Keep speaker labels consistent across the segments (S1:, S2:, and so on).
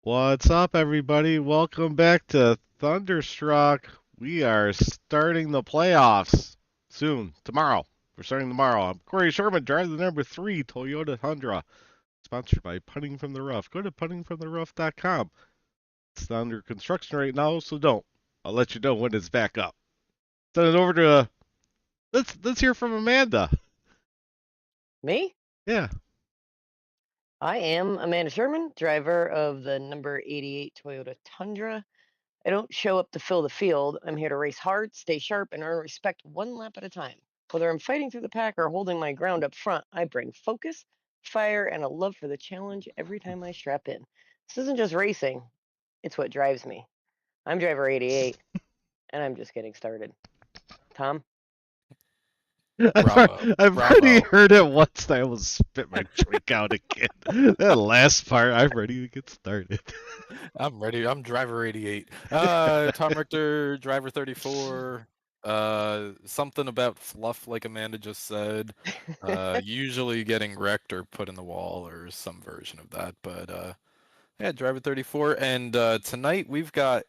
S1: What's up, everybody? Welcome back to Thunderstruck. We are starting the playoffs soon, tomorrow. We're starting tomorrow. I'm Kory Sherman, driver the number 3 Toyota Tundra, sponsored by Putting from the Rough. Go to puttingfromtherough.com. It's under construction right now, so don't. I'll let you know when it's back up. Send it over to let's hear from Amanda.
S2: Me?
S1: Yeah.
S2: I am Amanda Sherman, driver of the number 88 Toyota Tundra. I don't show up to fill the field. I'm here to race hard, stay sharp, and earn respect one lap at a time. Whether I'm fighting through the pack or holding my ground up front, I bring focus, fire, and a love for the challenge every time I strap in. This isn't just racing, it's what drives me. I'm driver 88, and I'm just getting started. Tom?
S3: Bravo.
S1: I've
S3: Bravo.
S1: already heard it once and I almost spit my drink out again. That last part, I'm ready to get started.
S3: I'm ready. I'm driver 88. Tom Richter, driver 34. Something about fluff, like Amanda just said. Usually getting wrecked or put in the wall or some version of that. But yeah, driver 34. And tonight we've got.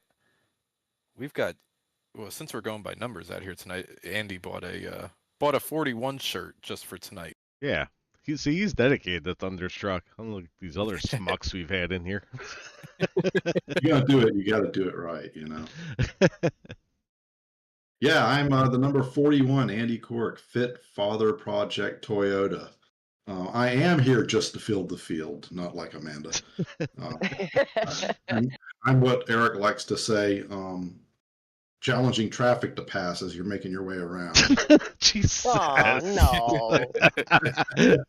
S3: Well, since we're going by numbers out here tonight, Andy bought a 41 shirt just for tonight.
S1: Yeah. He's dedicated to Thunderstruck. Unlike these other smucks we've had in here.
S4: You gotta do it. You gotta do it right, you know. Yeah, I'm the number 41, Andy Cork, Fit Father Project Toyota. I am here just to fill the field, not like Amanda. I'm what Eric likes to say, challenging traffic to pass as you're making your way around.
S1: Jesus.
S2: Oh, no.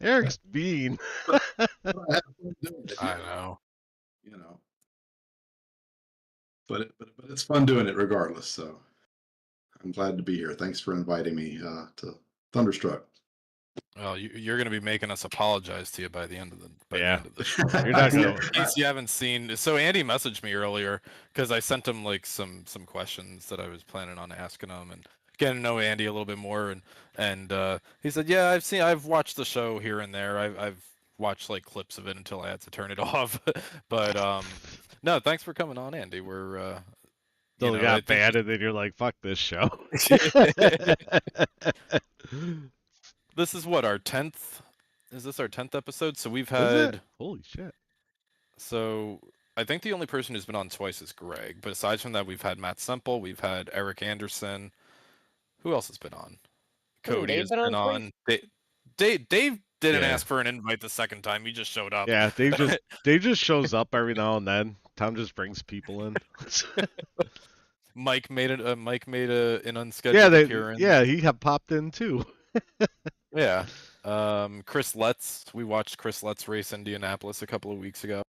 S1: Eric's bean.
S3: I know.
S4: You know. But it's fun doing it regardless, so I'm glad to be here. Thanks for inviting me to Thunderstruck.
S3: Well, you're going to be making us apologize to you by the end of the show.
S1: You're not gonna.
S3: In case you haven't seen, so Andy messaged me earlier because I sent him like some questions that I was planning on asking him and getting to know Andy a little bit more, and he said, yeah, I've watched the show here and there. I've watched like clips of it until I had to turn it off, but no, thanks for coming on, Andy. We're
S1: Still got bad, and then you're like, fuck this show.
S3: This is what, our 10th? Is this our 10th episode? So we've had...
S1: Holy shit.
S3: So I think the only person who's been on twice is Greg. But aside from that, we've had Matt Semple, we've had Eric Anderson. Who else has been on? Cody has been on. Dave didn't ask for an invite the second time. He just showed up.
S1: Yeah, Dave just shows up every now and then. Tom just brings people in.
S3: Mike made an unscheduled appearance.
S1: Yeah, he had popped in too.
S3: Yeah. Chris Letts. We watched Chris Letts race Indianapolis a couple of weeks ago.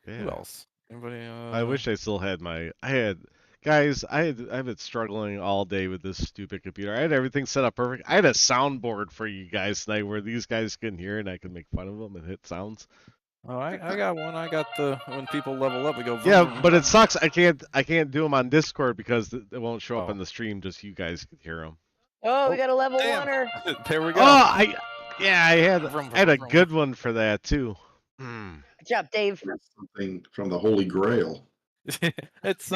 S1: Yeah.
S3: Who else? Anybody?
S1: I wish I still had I've been struggling all day with this stupid computer. I had everything set up perfect. I had a soundboard for you guys tonight where these guys can hear and I can make fun of them and hit sounds.
S3: Oh, I got one. I got the when people level up, we go.
S1: Yeah, but it sucks. I can't do them on Discord because it won't show up on the stream. Just you guys can hear them.
S2: Oh, we got a level oneer.
S3: There we go.
S1: Oh, I had a good one for that too.
S2: Good job, Dave.
S4: Something from the Holy Grail.
S3: It's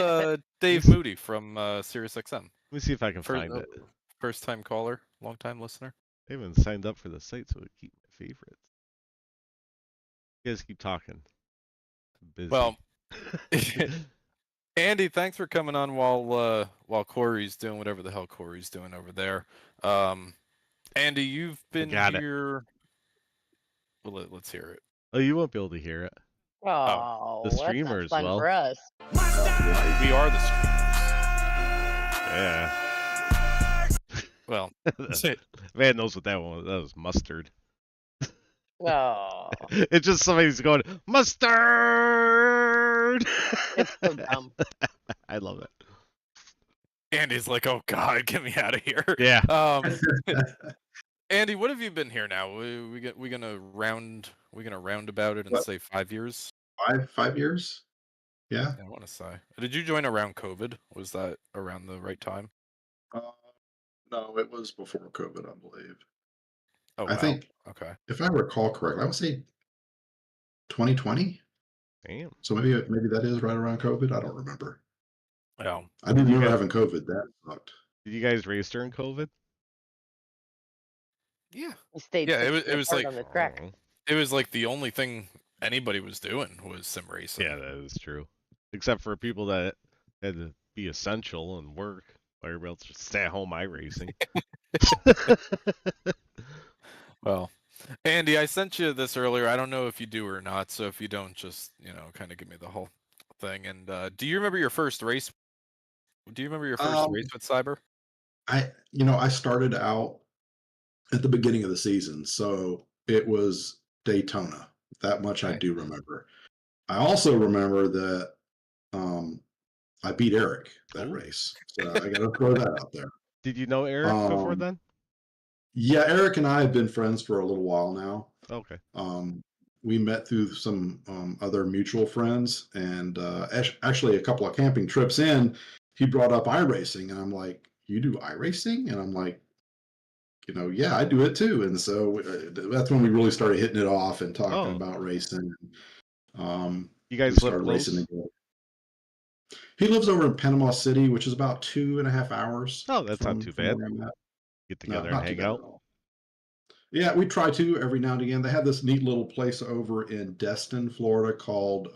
S3: Dave Moody from SiriusXM.
S1: Let me see if I can find it.
S3: First time caller, long time listener.
S1: I haven't signed up for the site, so I keep my favorites. You guys keep talking. Busy.
S3: Well, Andy, thanks for coming on while Kory's doing whatever the hell Kory's doing over there. Andy, you've been here. Well, let's hear it.
S1: Oh, you won't be able to hear it.
S2: Oh,
S1: the streamer as well.
S2: For us.
S3: We are the streamers.
S1: Yeah.
S3: Well,
S1: man knows what that one was. That was mustard.
S2: Oh.
S1: It's just somebody's going mustard.
S2: It's so dumb.
S1: I love it.
S3: Andy's like, oh God, get me out of here.
S1: Yeah.
S3: Andy, what have you been here now? We gonna round about it and say 5 years.
S4: 5 years. Yeah.
S3: I want to say. Did you join around COVID? Was that around the right time?
S4: No, it was before COVID, I believe.
S3: Oh,
S4: I think.
S3: Okay.
S4: If I recall correctly, I would say 2020.
S1: Damn.
S4: So maybe that is right around COVID. I don't remember.
S3: Yeah.
S4: I do
S1: Did you
S4: remember
S1: guys-
S4: having COVID. That sucked.
S1: Did you guys race during COVID?
S3: Yeah.
S2: We stayed
S3: Yeah,
S2: 6
S3: it
S2: feet
S3: was
S2: apart
S3: like
S2: on the track.
S1: Oh.
S3: it was like the only thing anybody was doing was sim racing.
S1: Yeah, that is true. Except for people that had to be essential and work. Everybody else just stay at home iRacing.
S3: Well, Andy, I sent you this earlier. I don't know if you do or not. So if you don't, just kind of give me the whole thing. And do you remember your first race? Do you remember your first race with Cyber?
S4: I started out at the beginning of the season, so it was Daytona. That much I
S3: Okay.
S4: do remember. I also remember that I beat Eric that
S1: Ooh.
S4: race. So I got to throw that out there.
S1: Did you know Eric before then?
S4: Yeah, Eric and I have been friends for a little while now.
S1: Okay.
S4: We met through some other mutual friends, and actually a couple of camping trips in, he brought up iRacing, and I'm like, "You do iRacing?" And I'm like, "Yeah, I do it too." And so that's when we really started hitting it off and talking
S1: Oh.
S4: about racing.
S1: You
S4: We
S1: guys live
S4: started racing
S1: close?
S4: together. He lives over in Panama City, which is about 2.5 hours.
S1: Oh, that's not
S4: from
S1: too bad.
S4: where I'm at.
S1: Get
S4: No,
S1: together and
S4: not too
S1: hang
S4: bad
S1: out.
S4: at all. Yeah, we try to every now and again. They have this neat little place over in Destin, Florida, called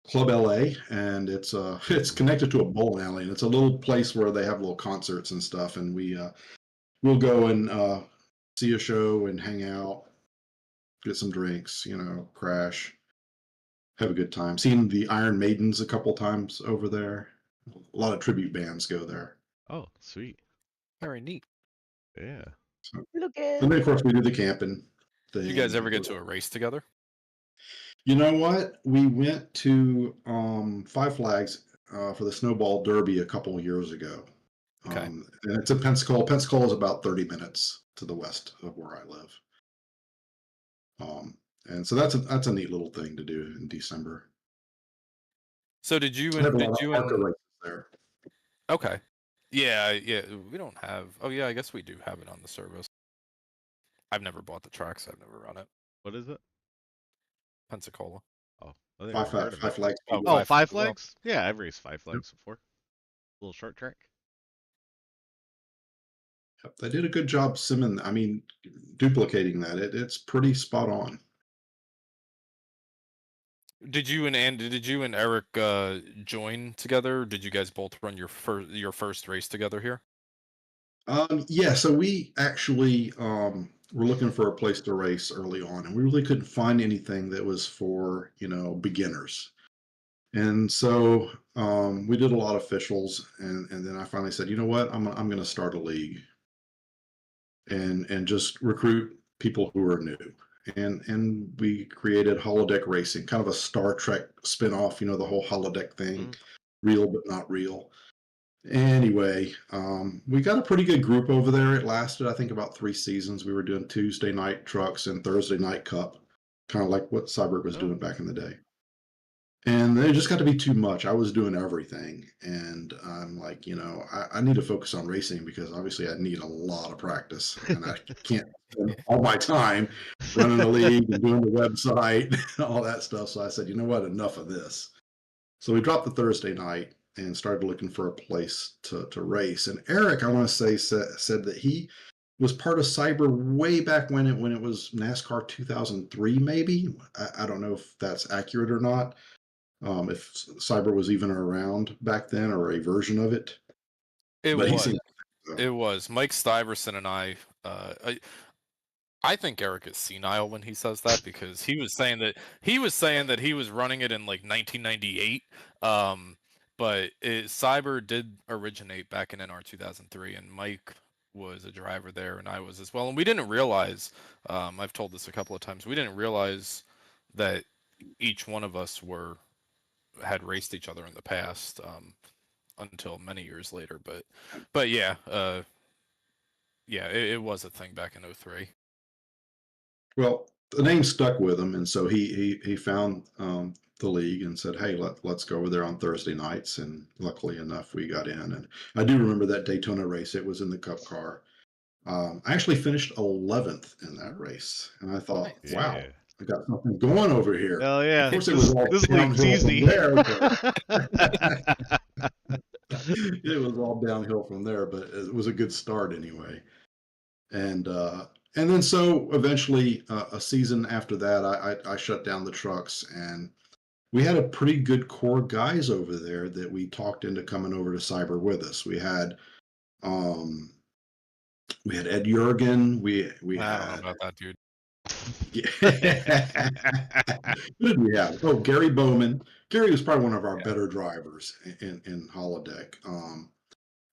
S4: Club LA, and it's connected to a bowling alley, and it's a little place where they have little concerts and stuff, and we'll go and see a show and hang out, get some drinks, crash, have a good time. Seen the Iron Maidens a couple times over there. A lot of tribute bands go there.
S1: Oh, sweet.
S3: Very neat.
S1: Yeah.
S4: So,
S2: Look
S4: and
S2: at
S4: then of course we do the camping thing.
S3: Did you guys ever get to a race together?
S4: You know what? We went to Five Flags for the Snowball Derby a couple of years ago.
S3: Okay.
S4: And it's in Pensacola. Pensacola is about 30 minutes to the west of where I live. And so that's a neat little thing to do in December.
S3: So did you
S4: I have
S3: and
S4: a lot of ARCA races there.
S3: Okay. Yeah, we don't have. Oh yeah, I guess we do have it on the service. I've never bought the tracks. I've never run it.
S1: What is it?
S3: Pensacola.
S1: Oh, I never heard of
S4: Five
S1: it.
S4: Flags.
S3: Oh,
S4: Speedway.
S1: Oh, Five
S3: as well.
S1: Flags? Yeah, I've raced Five Flags before. Little short track.
S4: Yep, they did a good job duplicating that. It's pretty spot on.
S3: Did you and Eric join together? Did you guys both run your first race together here?
S4: Yeah, so we actually were looking for a place to race early on, and we really couldn't find anything that was for beginners. And so we did a lot of officials, and then I finally said, you know what, I'm going to start a league and just recruit people who are new. And we created Holodeck Racing, kind of a Star Trek spinoff, the whole holodeck thing, real but not real. Anyway, we got a pretty good group over there. It lasted, I think, about 3 seasons. We were doing Tuesday night trucks and Thursday night cup, kind of like what Cyber was doing back in the day. And it just got to be too much. I was doing everything. And I'm like, I need to focus on racing because obviously I need a lot of practice. And I can't spend all my time running the league and doing the website and all that stuff. So I said, you know what, enough of this. So we dropped the Thursday night and started looking for a place to race. And Eric, I want to say, said that he was part of Cyber way back when it was NASCAR 2003, maybe. I don't know if that's accurate or not. If Cyber was even around back then or a version of it.
S3: It
S4: But
S3: was.
S4: he seemed,
S3: It was. Mike Stiverson and I think Eric is senile when he says that because he was saying that he was running it in like 1998. But Cyber did originate back in NR 2003, and Mike was a driver there, and I was as well. And we didn't realize. I've told this a couple of times. We didn't realize that each one of us had raced each other in the past until many years later. But yeah, it was a thing back in 03.
S4: well, the name stuck with him, and so he found the league and said, "Hey, let's go over there on Thursday nights." And luckily enough, we got in. And I do remember that Daytona race. It was in the Cup car. I actually finished 11th in that race, and I thought,
S3: Nice.
S4: wow,
S1: Yeah.
S4: I got something going over here.
S1: Hell yeah.
S4: Of course, it was all
S1: This league's
S4: downhill from
S1: easy.
S4: there. It was all downhill from there, but it was a good start anyway. And then so eventually, a season after that, I shut down the trucks, and we had a pretty good core guys over there that we talked into coming over to Cyber with us. We had Ed Jurgen. We
S3: I don't know
S4: had
S3: about that, dude.
S4: Who did we have? Oh, Gary Bowman. Gary was probably one of our better drivers in holodeck.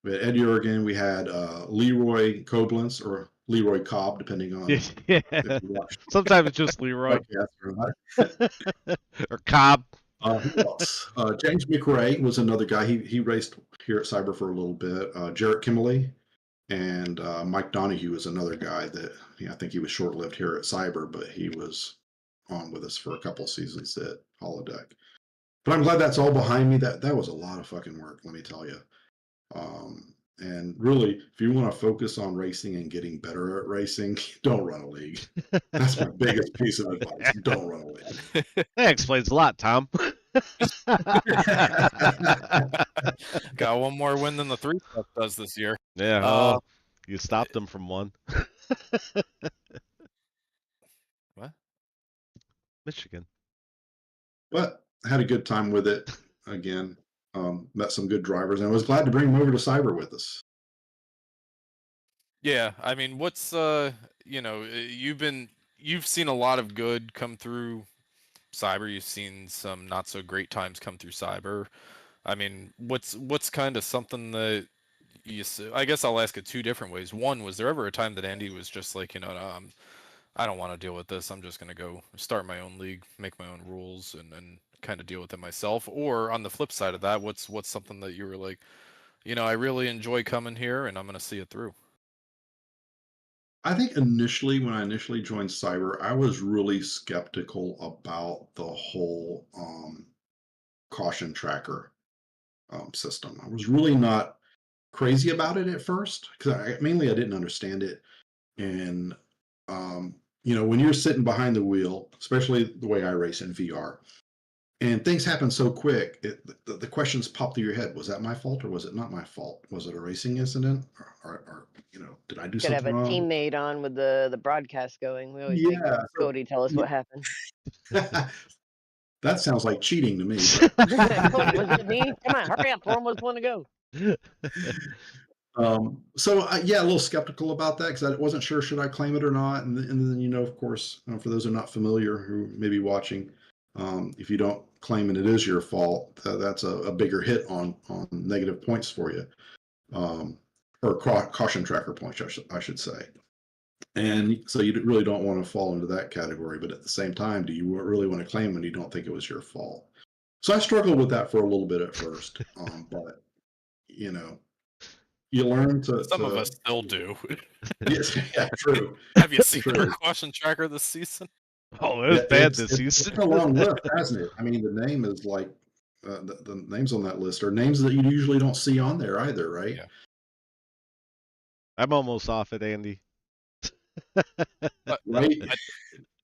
S4: We had Ed Jurgen. We had Leroy Koblenz or Leroy Cobb, depending on if
S1: Yeah.
S4: you watch
S1: Sometimes it's just Leroy
S4: podcast or not.
S1: or Cobb.
S4: Who else? James McRae was another guy. He raced here at Cyber for a little bit. Jarrett Kimmerly and Mike Donahue is another guy that I think he was short-lived here at Cyber, but he was on with us for a couple seasons at holodeck. But I'm glad that's all behind me. That was a lot of fucking work, let me tell you. And really, if you want to focus on racing and getting better at racing, don't run a league. That's my biggest piece of advice. Don't run a league.
S1: That explains a lot, Tom.
S3: Got one more win than the 3 stuff does this year.
S1: Yeah, you stopped them from one.
S3: What?
S1: Michigan.
S4: But I had a good time with it again. Met some good drivers, and I was glad to bring them over to Cyber with us.
S3: Yeah, I mean, what's you've seen a lot of good come through Cyber. You've seen some not so great times come through Cyber. I mean, what's kind of something that I guess I'll ask it 2 different ways. One, was there ever a time that Andy was just like, no, I don't want to deal with this. I'm just gonna go start my own league, make my own rules, and kind of deal with it myself? Or on the flip side of that, what's something that you were like, I really enjoy coming here and I'm gonna see it through?
S4: I think initially, when I initially joined Cyber, I was really skeptical about the whole caution tracker system. I was really not crazy about it at first because I didn't understand it. And when you're sitting behind the wheel, especially the way I race in VR, and things happen so quick, the questions pop through your head. Was that my fault or was it not my fault? Was it a racing incident? Or did I do
S2: Could have
S4: something
S2: a
S4: wrong?
S2: teammate on with the broadcast going. We always make
S4: Yeah.
S2: Cody tell us what happened.
S4: That sounds like cheating to me.
S2: Cody, was it me? Come on, hurry up. We're almost one to go.
S4: So a little skeptical about that because I wasn't sure should I claim it or not. And then, of course, for those who are not familiar who may be watching, if you don't claim it is your fault, that's a bigger hit on negative points for you, or caution tracker points, I should say. And so you really don't want to fall into that category. But at the same time, do you really want to claim when you don't think it was your fault? So I struggled with that for a little bit at first, but you learn to.
S3: Some of us still do.
S4: Yes, yeah, true.
S3: Have you seen
S4: True.
S3: our caution tracker this season?
S1: Oh, it was bad this season.
S4: It's a long list, hasn't it? I mean, the name is like the names on that list are names that you usually don't see on there either, right?
S3: Yeah.
S1: I'm almost off it, Andy.
S4: Right?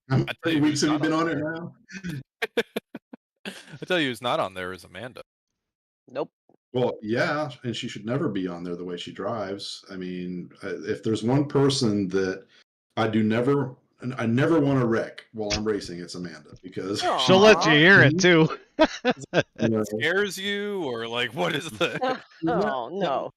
S4: How
S3: I tell
S4: many
S3: you
S4: weeks
S3: who's
S4: have you
S3: not
S4: been
S3: on
S4: on it now?
S3: I tell you, who's not on there is Amanda.
S2: Nope.
S4: Well, yeah, and she should never be on there the way she drives. I mean, if there's one person that I never want to wreck while I'm racing, it's Amanda, because
S1: she'll let you hear it too.
S3: Scares you, or like, what is the?
S2: Oh no.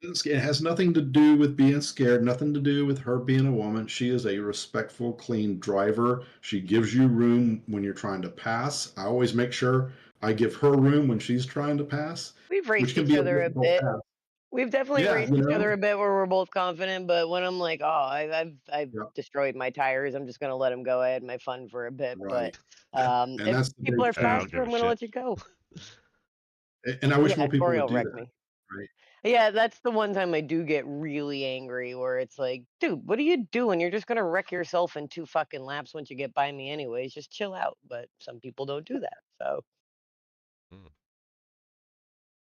S4: It has nothing to do with being scared, nothing to do with her being a woman. She is a respectful, clean driver. She gives you room when you're trying to pass. I always make sure I give her room when she's trying to pass.
S2: We've raced each other a bit.
S4: Pass.
S2: We've definitely raced each other a bit where we're both confident, but when I'm like, I've destroyed my tires, I'm just gonna let them go. I had my fun for a bit,
S4: Right.
S2: but if people are faster, I'm gonna let you go.
S4: And I wish more people
S2: Kory
S4: would do
S2: wreck
S4: that.
S2: me.
S4: Right.
S2: Yeah, that's the one time I do get really angry where it's like, dude, what are you doing? You're just gonna wreck yourself in 2 fucking laps once you get by me anyways. Just chill out. But some people don't do that. So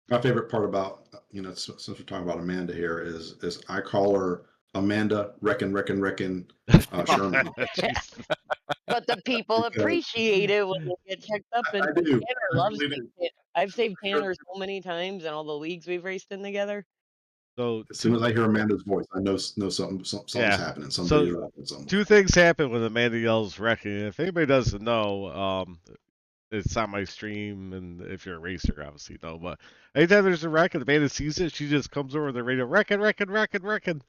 S4: my favorite part about, since we're talking about Amanda here, is I call her Amanda Sherman.
S2: But the people
S4: Because
S2: appreciate it when they get checked up, and
S4: I do.
S2: Tanner
S4: I
S2: loves
S4: really
S2: me.
S4: do.
S2: I've saved
S4: Sure.
S2: Tanner so many times in all the leagues we've raced in together.
S1: So
S4: As soon as I hear Amanda's voice, I know something's
S1: yeah.
S4: happening. Some
S1: So
S4: video happening somewhere.
S1: two things happen when Amanda yells wrecking. If anybody doesn't know, it's on my stream, and if you're a racer, obviously you know. But anytime there's a wreck and Amanda sees it, she just comes over the radio, wrecking.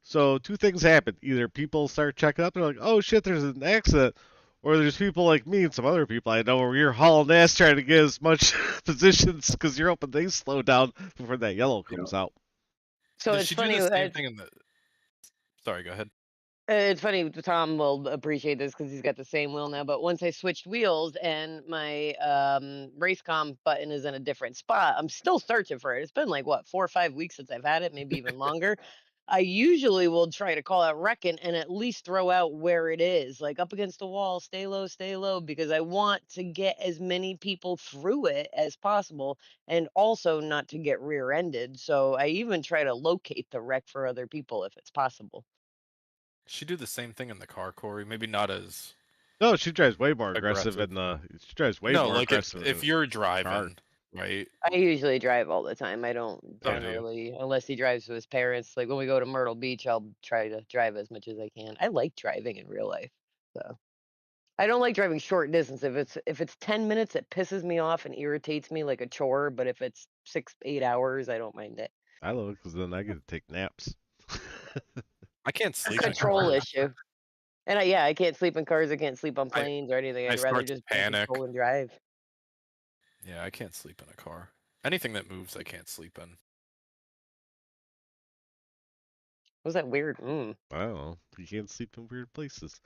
S1: So two things happen. Either people start checking up, they're like, oh shit, there's an accident. Or there's people like me and some other people I know where you're hauling ass trying to get as much positions because you're hoping they slow down before that yellow
S4: You know,
S1: comes out.
S2: So
S3: Does
S2: it's
S3: she do
S2: funny.
S3: the same thing in the? Sorry, go ahead.
S2: It's funny. Tom will appreciate this because he's got the same wheel now. But once I switched wheels and my racecom button is in a different spot, I'm still searching for it. It's been like what 4 or 5 weeks since I've had it, maybe even longer. I usually will try to call out wrecking and at least throw out where it is, like up against the wall, stay low, because I want to get as many people through it as possible and also not to get rear-ended. So I even try to locate the wreck for other people if it's possible.
S3: She do the same thing in the car, Kory. Maybe not as
S1: No, she drives way more aggressive
S3: aggressive.
S1: in the. She drives way
S3: No,
S1: more
S3: like
S1: aggressive
S3: if
S1: in
S3: you're
S1: the car.
S3: driving, right?
S2: I usually drive all the time. I don't
S3: Oh, do you?
S2: generally, unless he drives with his parents. Like when we go to Myrtle Beach, I'll try to drive as much as I can. I like driving in real life, so I don't like driving short distance. If it's 10 minutes, it pisses me off and irritates me like a chore. But if it's 6, 8 hours, I don't mind it.
S1: I love it because then I get to take naps.
S3: I can't
S2: A
S3: sleep in
S2: control
S3: cars.
S2: issue. And I can't sleep in cars. I can't sleep on
S3: I
S2: planes or anything.
S3: I
S2: I'd rather
S3: start to
S2: just be in
S3: panic.
S2: control and drive.
S3: Yeah, I can't sleep in a car. Anything that moves, I can't sleep in.
S2: What was that weird?
S1: I don't know. You can't sleep in weird places.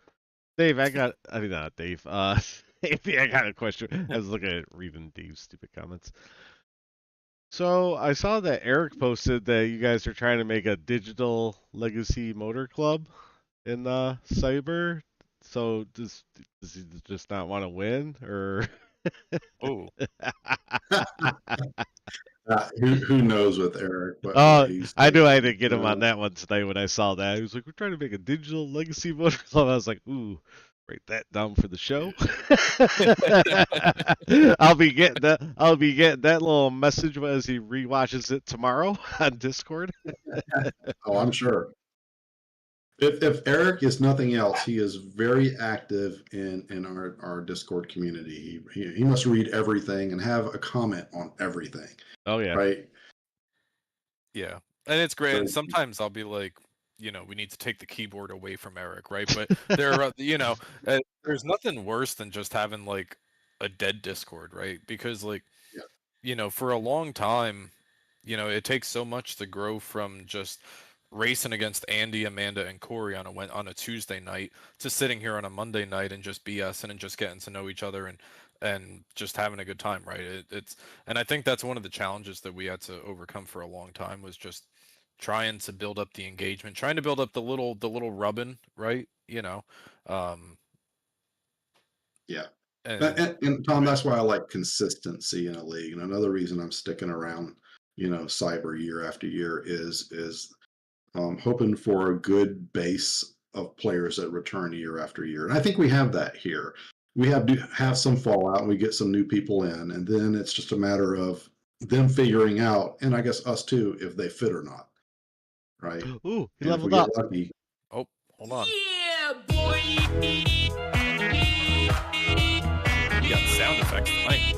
S1: Dave, I mean, not Dave. Maybe I got a question. I was looking at reading Dave's stupid comments. So I saw that Eric posted that you guys are trying to make a digital legacy motor club in Cyber. So does he just not want to win, or?
S3: Oh,
S4: who knows with Eric what he's
S1: I knew I had
S4: thinking.
S1: to get him on that one tonight when I saw that. He was like, "We're trying to make a digital legacy motor club." I was like, "Ooh, write that down for the show." I'll be getting that. I'll be getting that little message as he rewatches it tomorrow on Discord.
S4: Oh, I'm sure. If Eric is nothing else, he is very active in our Discord community. He must read everything and have a comment on everything,
S1: Oh yeah.
S4: right?
S3: yeah. And it's great. And
S4: So,
S3: sometimes I'll be like, we need to take the keyboard away from Eric, right? But there's nothing worse than just having like a dead Discord, right? Because like,
S4: yeah,
S3: for a long time, it takes so much to grow from just racing against Andy, Amanda, and Kory on a Tuesday night to sitting here on a Monday night and just BSing and just getting to know each other and just having a good time, right? And I think that's one of the challenges that we had to overcome for a long time was just trying to build up the engagement, trying to build up the little rubbing, right? Um,
S4: yeah.
S3: and
S4: And Tom, that's why I like consistency in a league. And another reason I'm sticking around, Cyber year after year is hoping for a good base of players that return year after year. And I think we have that here. We have some fallout and we get some new people in, and then it's just a matter of them figuring out, and I guess us too, if they fit or not. Right.
S1: Ooh, he
S4: And if we
S1: leveled
S4: get
S1: up.
S4: lucky,
S3: oh, hold on.
S5: Yeah, boy.
S3: You got sound effects tonight.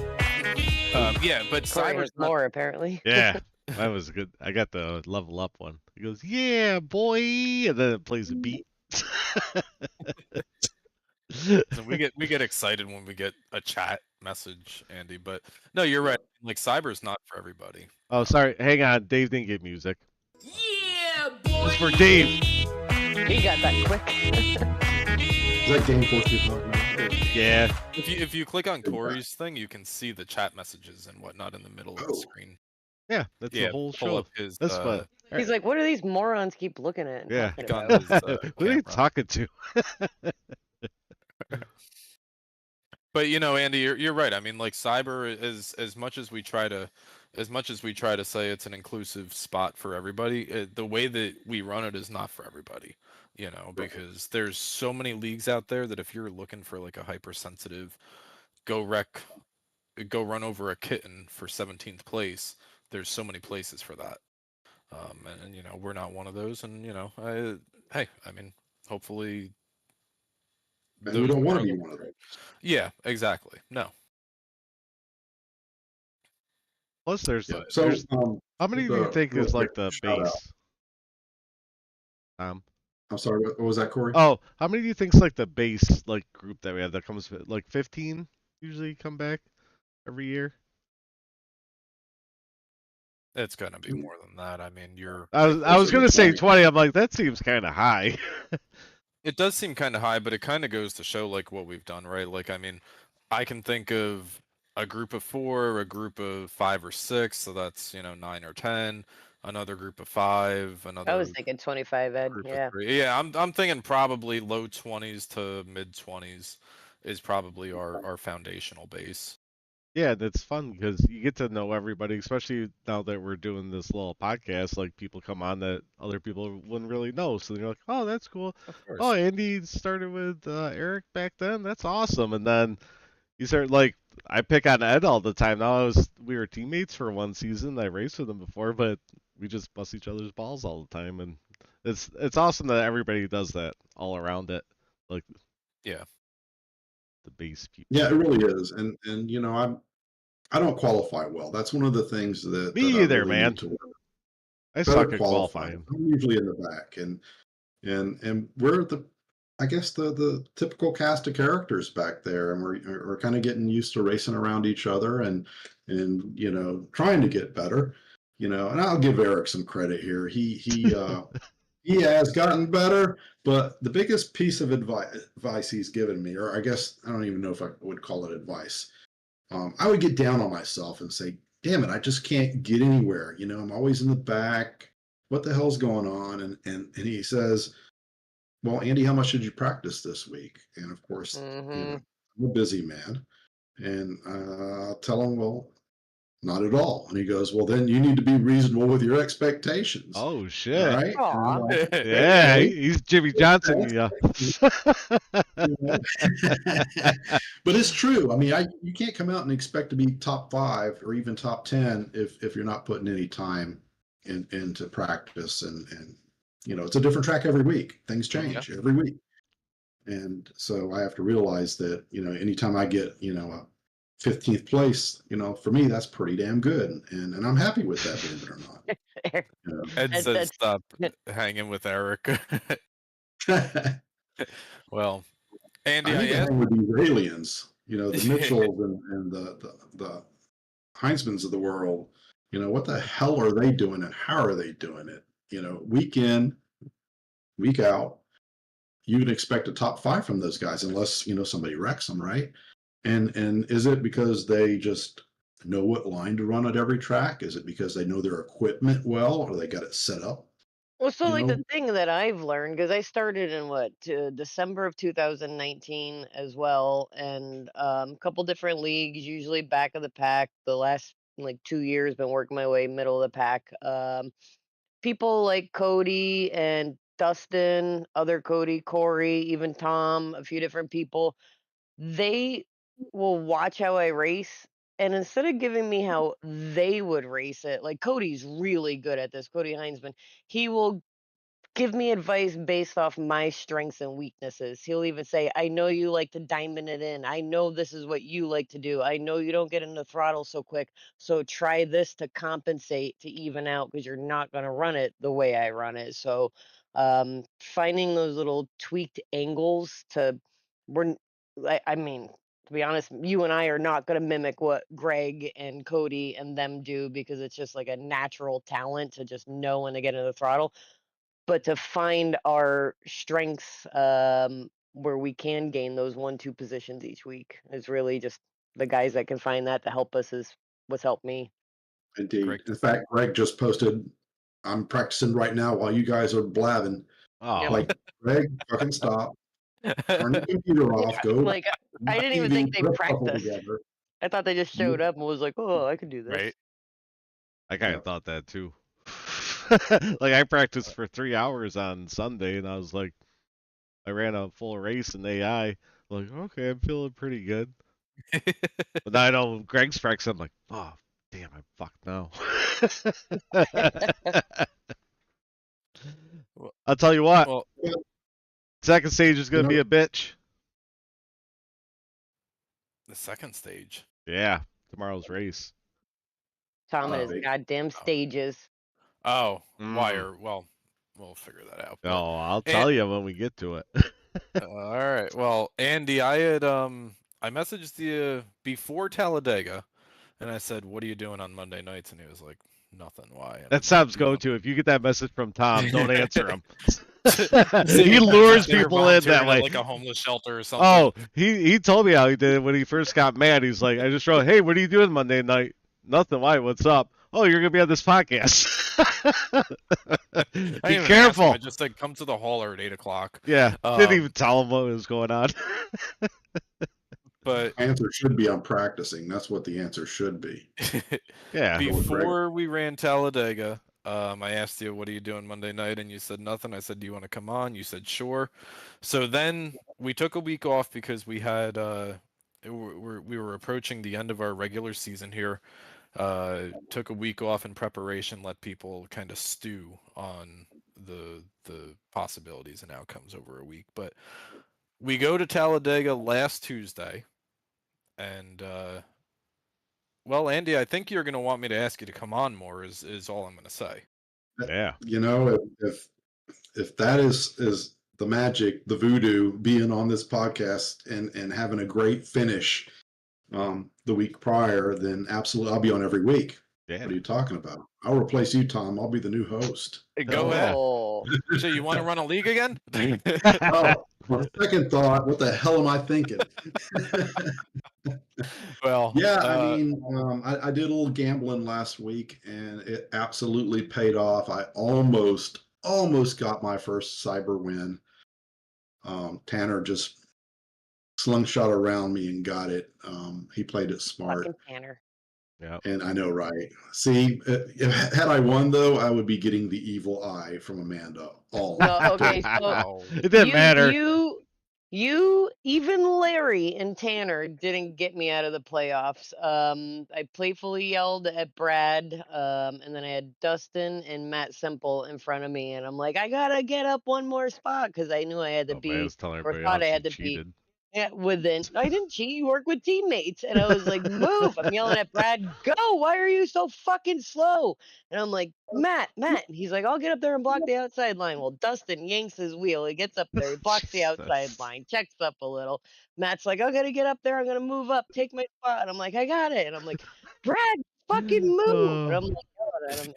S3: Yeah, but
S2: Kory
S3: Cyber's
S2: has
S3: not.
S2: more apparently.
S1: Yeah, that was good. I got the level up one. He goes, "Yeah, boy," and then it plays a beat.
S3: So we get excited when we get a chat message, Andy. But no, you're right. Like Cyber's not for everybody.
S1: Oh, sorry. Hang on. Dave didn't get music.
S5: Yeah,
S1: This
S5: boy.
S1: is for Dave.
S2: He got that quick.
S4: is that game force you're talking about?
S1: Yeah.
S3: If you click on Kory's thing, you can see the chat messages and whatnot in the middle of the
S4: Oh.
S3: screen.
S1: Yeah, that's the whole
S3: pull
S1: show.
S3: up his.
S1: That's fun.
S2: He's like, what do these morons keep looking at and
S1: Yeah.
S2: talking
S3: Got
S2: about?
S3: his,
S1: Who are you
S3: camera.
S1: talking to?
S3: But Andy, you're right. I mean, like Cyber is as much as we try to, as much as we try to say it's an inclusive spot for everybody, the way that we run it is not for everybody. You know, because there's so many leagues out there that if you're looking for like a hypersensitive go wreck, go run over a kitten for 17th place, there's so many places for that. And you know, we're not one of those. And you know, hey, I mean, hopefully
S4: And we
S3: those
S4: don't want
S3: more
S4: to
S3: are
S4: be
S3: the-
S4: one of those.
S3: Yeah, exactly. No.
S1: Plus, there's
S4: Yeah.
S1: like,
S4: So
S1: there's how many do you think
S4: real
S1: is
S4: quick
S1: like the
S4: shout out.
S1: base?
S4: I'm sorry, what was that, Kory?
S1: Oh, how many do you think's like the base like group that we have that comes like 15 usually come back every year?
S3: It's gonna be more than that. I mean, you're
S1: I was
S4: Closer to
S1: gonna say
S4: 20.
S1: 20. I'm like that seems kind of high.
S3: it does seem kind of high, but it kind of goes to show like what we've done, right? Like, I mean, I can think of a group of 4, a group of 5 or 6, so that's, you know, 9 or 10, another group of 5,
S2: I
S3: another
S2: was thinking 25, Ed.
S3: group of
S2: Yeah.
S3: 3. Yeah, I'm thinking probably low 20s to mid 20s is probably our foundational base.
S1: Yeah, that's fun because you get to know everybody, especially now that we're doing this little podcast. Like people come on that other people wouldn't really know, so you're like, "Oh, that's cool.
S3: Of
S1: Oh,
S3: course.
S1: Andy started with Eric back then. That's awesome." And then you start like, I pick on Ed all the time. Now we were teammates for one season. I raced with him before, but we just bust each other's balls all the time, and it's awesome that everybody does that all around it, like
S3: Yeah.
S1: the base people.
S4: Yeah, it really is. And you know, I don't qualify well. That's one of the things that
S1: Me
S4: I
S1: either,
S4: really need
S1: man.
S4: to work.
S1: I
S4: Better
S1: suck at
S4: qualifying.
S1: qualifying.
S4: I'm usually in the back, and we're I guess the typical cast of characters back there, and we're kind of getting used to racing around each other and you know trying to get better. You know, and I'll give Eric some credit here. He has gotten better, but the biggest piece of advice he's given me, or I guess I don't even know if I would call it advice. I would get down on myself and say, "Damn it, I just can't get anywhere." You know, I'm always in the back. What the hell's going on? And he says, "Well, Andy, how much did you practice this week?" And of course, you know,
S2: Mm-hmm.
S4: I'm a busy man, and I'll tell him, "Well, not at all." And he goes, "Well, then you need to be reasonable with your expectations."
S1: Oh
S4: All
S1: shit.
S4: right. And I'm
S2: Aw.
S4: like,
S1: Yeah,
S4: okay.
S1: he's Jimmy Johnson. Yeah.
S4: You know? But it's true. I mean, you can't come out and expect to be top 5 or even top 10 if you're not putting any time into practice and you know, it's a different track every week. Things
S3: Yeah.
S4: change every week. And so I have to realize that, you know, anytime I get, you know, a 15th place, you know, for me that's pretty damn good. And I'm happy with that, believe it or not. You
S3: Ed says
S2: That's
S3: stop hanging with Eric.
S4: know.
S3: Well,
S4: I
S3: Andy, I
S4: need to
S3: asked.
S4: hang with these aliens, you know, the Mitchells and the Heinzmans of the world. You know, what the hell are they doing and how are they doing it? You know, week in, week out, you would expect a top 5 from those guys unless, you know, somebody wrecks them, right? And is it because they just know what line to run at every track? Is it because they know their equipment well or they got it set up?
S2: Well, so
S4: You
S2: like the
S4: know,
S2: thing that I've learned, because I started in December of 2019 as well, and a couple different leagues, usually back of the pack. The last like 2 years, been working my way middle of the pack. People like Cody and Dustin, other Cody, Kory, even Tom, a few different people. They will watch how I race, and instead of giving me how they would race it, like Cody's really good at this. Cody Heinzman, he will give me advice based off my strengths and weaknesses. He'll even say, I know you like to diamond it in. I know this is what you like to do. I know you don't get in the throttle so quick. So try this to compensate to even out because you're not going to run it the way I run it. So finding those little tweaked angles to, we're, I mean, to be honest, you and I are not going to mimic what Greg and Cody and them do because it's just like a natural talent to just know when to get in the throttle, but to find our strengths where we can gain those 1-2 positions each week is really just the guys that can find that to help us is what's helped me.
S3: Greg.
S4: indeed. In fact, Greg just posted, I'm practicing right now while you guys are blabbing.
S2: Yep.
S1: Oh,
S4: Like, Greg, fucking stop. Turn your computer off. Go
S2: Like I
S4: watch
S2: didn't even
S4: TV.
S2: think they
S4: Put a couple
S2: practiced.
S4: together.
S2: I thought they just showed up and was like, oh, I could do this.
S3: Right.
S1: I kind of thought that too. Like I practiced for 3 hours on Sunday, and I was like, I ran a full race in AI. Like, okay, I'm feeling pretty good. But now I know Greg's practicing. I'm like, oh, damn, I'm fucked now.
S3: Well,
S1: I'll tell you what,
S3: well,
S1: second stage is
S4: You
S1: gonna
S4: know,
S1: be a bitch.
S3: the second stage.
S1: Yeah, tomorrow's race.
S2: Tom and his
S4: big.
S2: goddamn stages.
S3: Oh,
S1: Mm.
S3: wire. Well, we'll figure that out. But
S1: Oh, I'll
S3: and
S1: tell you when we get to it.
S3: all right. Well, Andy, I messaged you before Talladega, and I said, "What are you doing on Monday nights?" And he was like, "Nothing. Why?" And
S1: That's
S3: I'm like,
S1: Tom's go-to. If you get that message from Tom, don't answer him.
S3: Say
S1: He
S3: you're
S1: lures
S3: volunteering
S1: people in that
S3: at
S1: way.
S3: like a homeless shelter or something.
S1: Oh, he told me how he did it when he first got mad. He's like, I just wrote, "Hey, what are you doing Monday night?" Nothing. Why? What's up? Oh, you're gonna be on this podcast.
S3: I didn't
S1: Be
S3: even ask him. I
S1: careful.
S3: just said, "Come to the hauler at 8 o'clock."
S1: Yeah, didn't even tell him what was going on.
S3: But
S4: Answer should be I'm practicing. That's what the answer should be.
S1: Yeah.
S3: before we ran Talladega, I asked you, "What are you doing Monday night?" And you said nothing. I said, "Do you want to come on?" You said, "Sure." So then we took a week off because we had we were approaching the end of our regular season here. Took a week off in preparation, let people kind of stew on the possibilities and outcomes over a week. But we go to Talladega last Tuesday, and well, Andy, I think you're going to want me to ask you to come on more. Is all I'm going to say.
S1: Yeah.
S4: You know, if that is the magic, the voodoo, being on this podcast and having a great finish the week prior, then absolutely I'll be on every week.
S1: Yeah.
S4: What are you talking about? I'll replace you, Tom. I'll be the new host.
S3: Go ahead.
S2: Oh,
S3: So you want to run a league again?
S4: Oh, on second thought, what the hell am I thinking?
S3: Well,
S4: Yeah, I mean, I did a little gambling last week, and it absolutely paid off. I almost got my first cyber win. Tanner just slingshot around me and got it. He played it smart,
S2: fucking Tanner.
S1: Yeah.
S4: and I know, right? See, had I won though, I would be getting the evil eye from Amanda. All
S2: No, okay, so
S3: oh,
S1: It didn't matter.
S2: even Larry and Tanner didn't get me out of the playoffs. I playfully yelled at Brad, and then I had Dustin and Matt Simple in front of me, and I'm like, I gotta get up one more spot because I knew I had to
S1: Oh, man, I
S2: be,
S1: was telling
S2: or
S1: everybody
S2: thought I
S1: else you
S2: had to be.
S1: cheated.
S2: Yeah, within. I didn't cheat. You work with teammates, and I was like, "Move!" I'm yelling at Brad, "Go! Why are you so fucking slow?" And I'm like, Matt." And he's like, "I'll get up there and block the outside line." Well, Dustin yanks his wheel. He gets up there. He blocks the outside
S1: Jesus.
S2: line. Checks up a little. Matt's like, "I gotta get up there. I'm gonna move up. Take my spot." And I'm like, "I got it." And I'm like, "Brad, fucking move!" And I'm like, "Oh," and then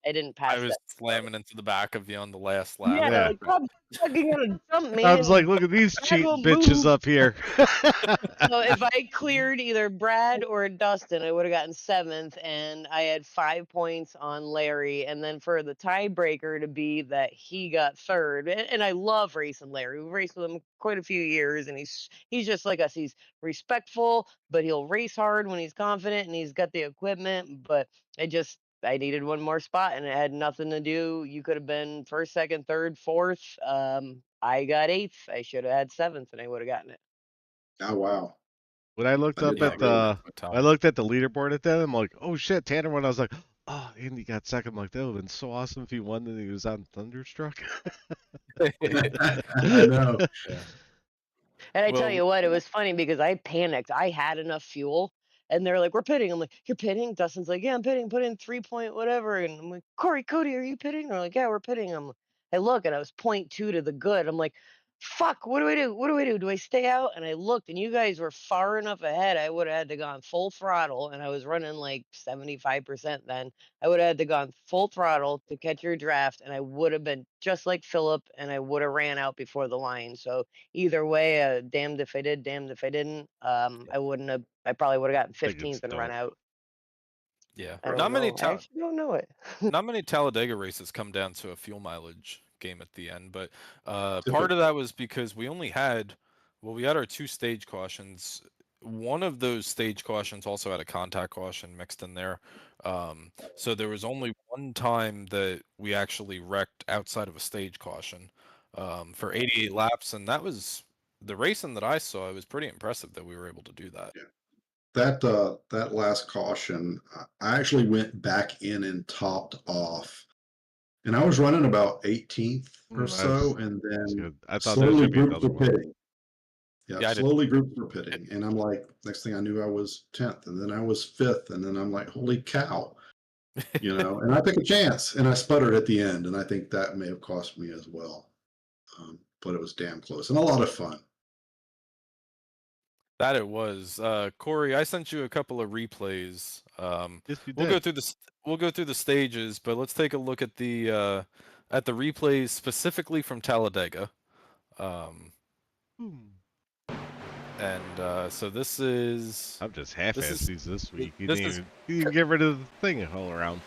S2: I didn't
S3: I
S2: pass
S3: was
S2: that.
S3: slamming into the back of you on the last lap.
S2: Yeah, they're
S1: Yeah.
S2: like, "Come fucking gonna jump,
S1: I
S2: man."
S1: was like, look at these
S2: Brad
S1: cheating
S2: won't
S1: bitches
S2: move.
S1: up here.
S2: So if I cleared either Brad or Dustin, I would have gotten seventh, and I had 5 points on Larry. And then for the tiebreaker to be that he got third, and I love racing Larry. We've raced with him quite a few years, and he's just like us. He's respectful, but he'll race hard when he's confident and he's got the equipment. But I needed one more spot, and it had nothing to do. You could have been first, second, third, fourth. I got eighth. I should have had seventh, and I would have gotten it.
S4: Oh wow,
S1: When I looked
S4: I did
S1: up
S3: Yeah,
S1: at
S4: not know that.
S1: when I looked at the leaderboard at that, I'm like, oh shit, Tanner won. I was like, oh, Andy got second. I'm like, that would have been so awesome if he won and he was on Thunderstruck.
S4: I know.
S3: Yeah.
S2: And I tell
S3: Well,
S2: you what, it was funny because I panicked. I had enough fuel, and they're like, "We're pitting." I'm like, "You're pitting?" Dustin's like, "Yeah, I'm pitting. Put in 3 point whatever." And I'm like, "Kory, Cody, are you pitting?" They're like, "Yeah, we're pitting." I look, and I was 0.2 to the good. I'm like, "Fuck, what do I do? What do I do? Do I stay out?" And I looked, and you guys were far enough ahead. I would have had to gone full throttle, and I was running like 75% then. I would have had to gone full throttle to catch your draft, and I would have been just like Philip, and I would have ran out before the line. So either way, damned if I did, damned if I didn't. I wouldn't have. I probably would have gotten
S1: I think it's
S2: 15th and run
S1: dope.
S2: out.
S3: yeah.
S2: I don't know. I actually don't know it.
S3: Not many Talladega races come down to a fuel mileage game at the end, but part
S4: Typical.
S3: of that was because we only had, well, we had our 2 stage cautions one of those stage cautions also had a contact caution mixed in there. So there was only one time that we actually wrecked outside of a stage caution for 88 laps, and that was the racing that I saw. It was pretty impressive that we were able to do that.
S4: That last caution, I actually went back in and topped off, and I was running about 18th or so, and
S1: That's
S4: then
S1: good. I thought there
S4: slowly
S1: should be
S4: groups
S1: another
S4: were
S1: one.
S4: pitting. Yeah,
S3: Yeah, I did.
S4: slowly groups were pitting, and I'm like, next thing I knew, I was 10th, and then I was 5th, and then I'm like, holy cow, you know. And I took a chance, and I sputtered at the end, and I think that may have cost me as well. But it was damn close and a lot of fun.
S3: That it was. Kory, I sent you a couple of replays.
S1: Yes, you
S3: We'll
S1: did.
S3: go through we'll go through the stages, but let's take a look at the replays specifically from Talladega. And so this is
S1: I'm just half-assed these this week. He
S3: this
S1: didn't,
S3: is-
S1: even, he didn't get rid of the thing all around.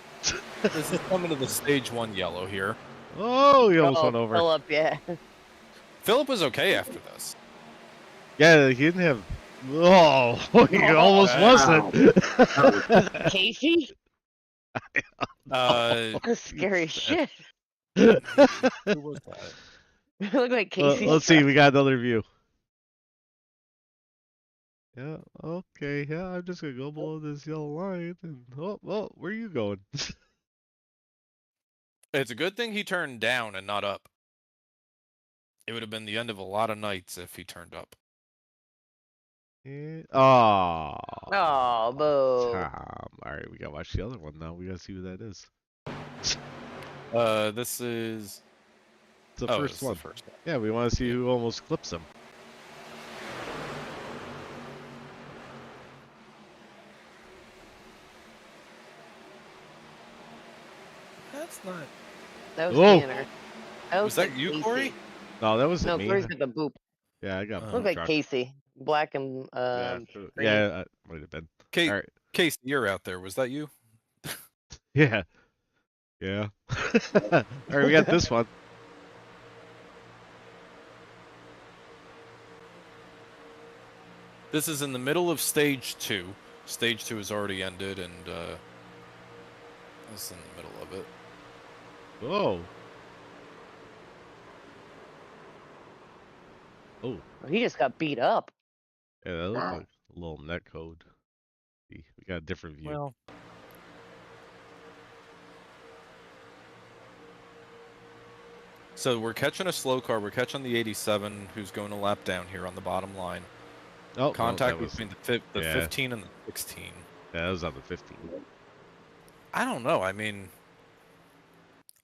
S3: this is coming to the stage 1 yellow here.
S1: Oh, he almost went over.
S2: Philip, yeah.
S3: Philip was okay after this.
S1: Yeah, he didn't have. Oh, he almost
S3: wow.
S1: wasn't.
S2: Casey?
S3: Uh,
S2: That's scary shit.
S3: who was that?
S2: It looked like Casey.
S1: Let's see. We got another view. Yeah. Okay. Yeah. I'm just gonna go below this yellow line. And oh, where are you going?
S3: It's a good thing he turned down and not up. It would have been the end of a lot of nights if he turned up.
S1: Oh.
S2: Oh, boo.
S1: Tom. All right, we gotta watch the other one now. We gotta see who that is.
S3: This is
S1: It's the
S3: oh,
S1: first
S3: it's
S1: one.
S3: the first one.
S1: Yeah, we want to see who almost clips him.
S3: That's not.
S2: That was
S1: Whoa.
S2: Tanner.
S3: Was that
S2: like
S3: you,
S2: Casey.
S3: Kory?
S1: No, that wasn't
S2: No,
S1: me.
S2: Kory's got the boop.
S1: Yeah, I got
S3: Oh.
S1: boom
S2: Looked like
S1: truck.
S2: Casey. Black and
S1: Yeah,
S2: green.
S1: yeah, might have been.
S3: Kate,
S1: All right.
S3: Casey, you're out there. Was that you?
S1: Yeah. Yeah. All right, we got this one.
S3: This is in the middle of stage 2. Stage 2 has already ended, and this is in the middle of it.
S1: Whoa. Oh,
S2: He just got beat up.
S1: yeah, that looks
S4: Wow.
S1: like a little net code. See, we got a different view.
S3: Well, so we're catching a slow car. We're catching the 87, who's going a lap down here on the bottom line.
S1: Oh,
S3: Contact
S1: that was,
S3: between the
S1: yeah.
S3: 15 and the 16.
S1: yeah, that was on the 15.
S3: I don't know. I mean,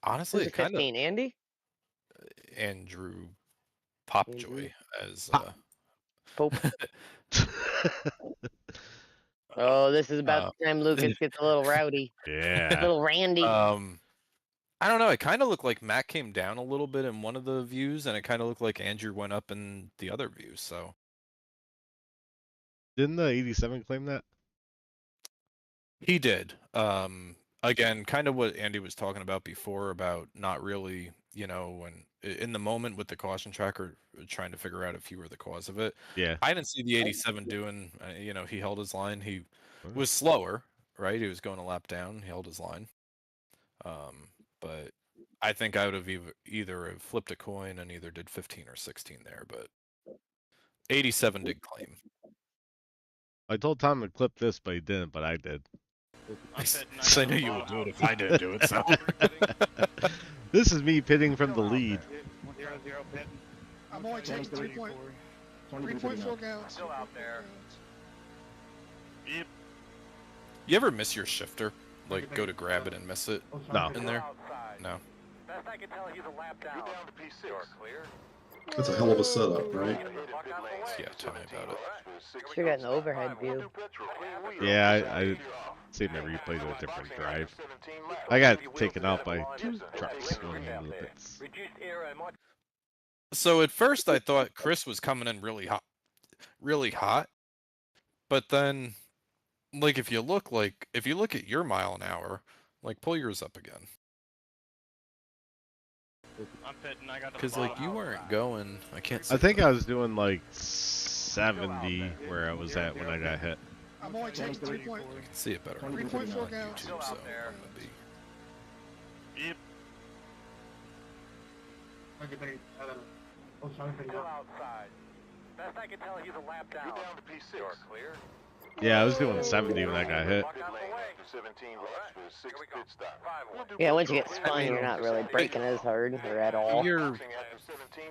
S3: honestly,
S2: Who's
S3: it
S2: the
S3: kind of
S2: 15? Andy?
S3: Andrew Popjoy
S2: Andrew?
S3: as
S2: Pope. Oh, this is about the time Lucas gets a little rowdy.
S1: Yeah.
S2: Little Randy.
S3: I don't know. It kind of looked like Matt came down a little bit in one of the views, and it kind of looked like Andrew went up in the other view. So
S1: Didn't the 87 claim that?
S3: he did. Again, kind of what Andy was talking about before about not really, when in the moment with the caution tracker, trying to figure out if you were the cause of it.
S1: Yeah.
S3: I didn't see the 87 doing. He held his line. He
S1: Okay.
S3: was slower, right? He was going a lap down. He held his line. But I think I would have either have flipped a coin and either did 15 or 16 there, but 87 did claim.
S1: I told Tom to clip this, but he didn't, but I did.
S3: I knew you would do it if I didn't do it. So
S1: This is me pitting from the lead.
S6: I'm only taking 3.4 gallons.
S7: Still out there.
S3: you ever miss your shifter? Like go to grab it and miss it
S1: No.
S3: in there? No.
S7: Best I can tell, he's a lap down. You're down to P6. You're clear.
S4: That's a hell of a setup, right?
S3: Yeah, tell me about it.
S2: Should have gotten the overhead view.
S1: Yeah, I saved my replay to a different drive. I got taken out by 2 trucks going into the pits.
S7: Reduced air and much.
S3: So at first I thought Chris was coming in really hot. But then like if you look at your mile an hour, like pull yours up again.
S7: I'm pitting. I got the
S3: Because like you weren't going. I can't see.
S1: I think
S3: the-
S1: I was doing like 70 where I was at when I got hit.
S6: I'm only taking 3 point.
S3: You can see it better.
S6: 3.4 gallons.
S3: YouTube, so I'm gonna be.
S7: Still outside. Best I can tell, he's a lap down. You're down to P6. You're clear.
S1: Yeah, I was doing 70 when I got hit.
S7: Walk out the way. 17 laps for 6 pit stop.
S2: Yeah, once you get spun, you're not really braking as hard or at all.
S3: You're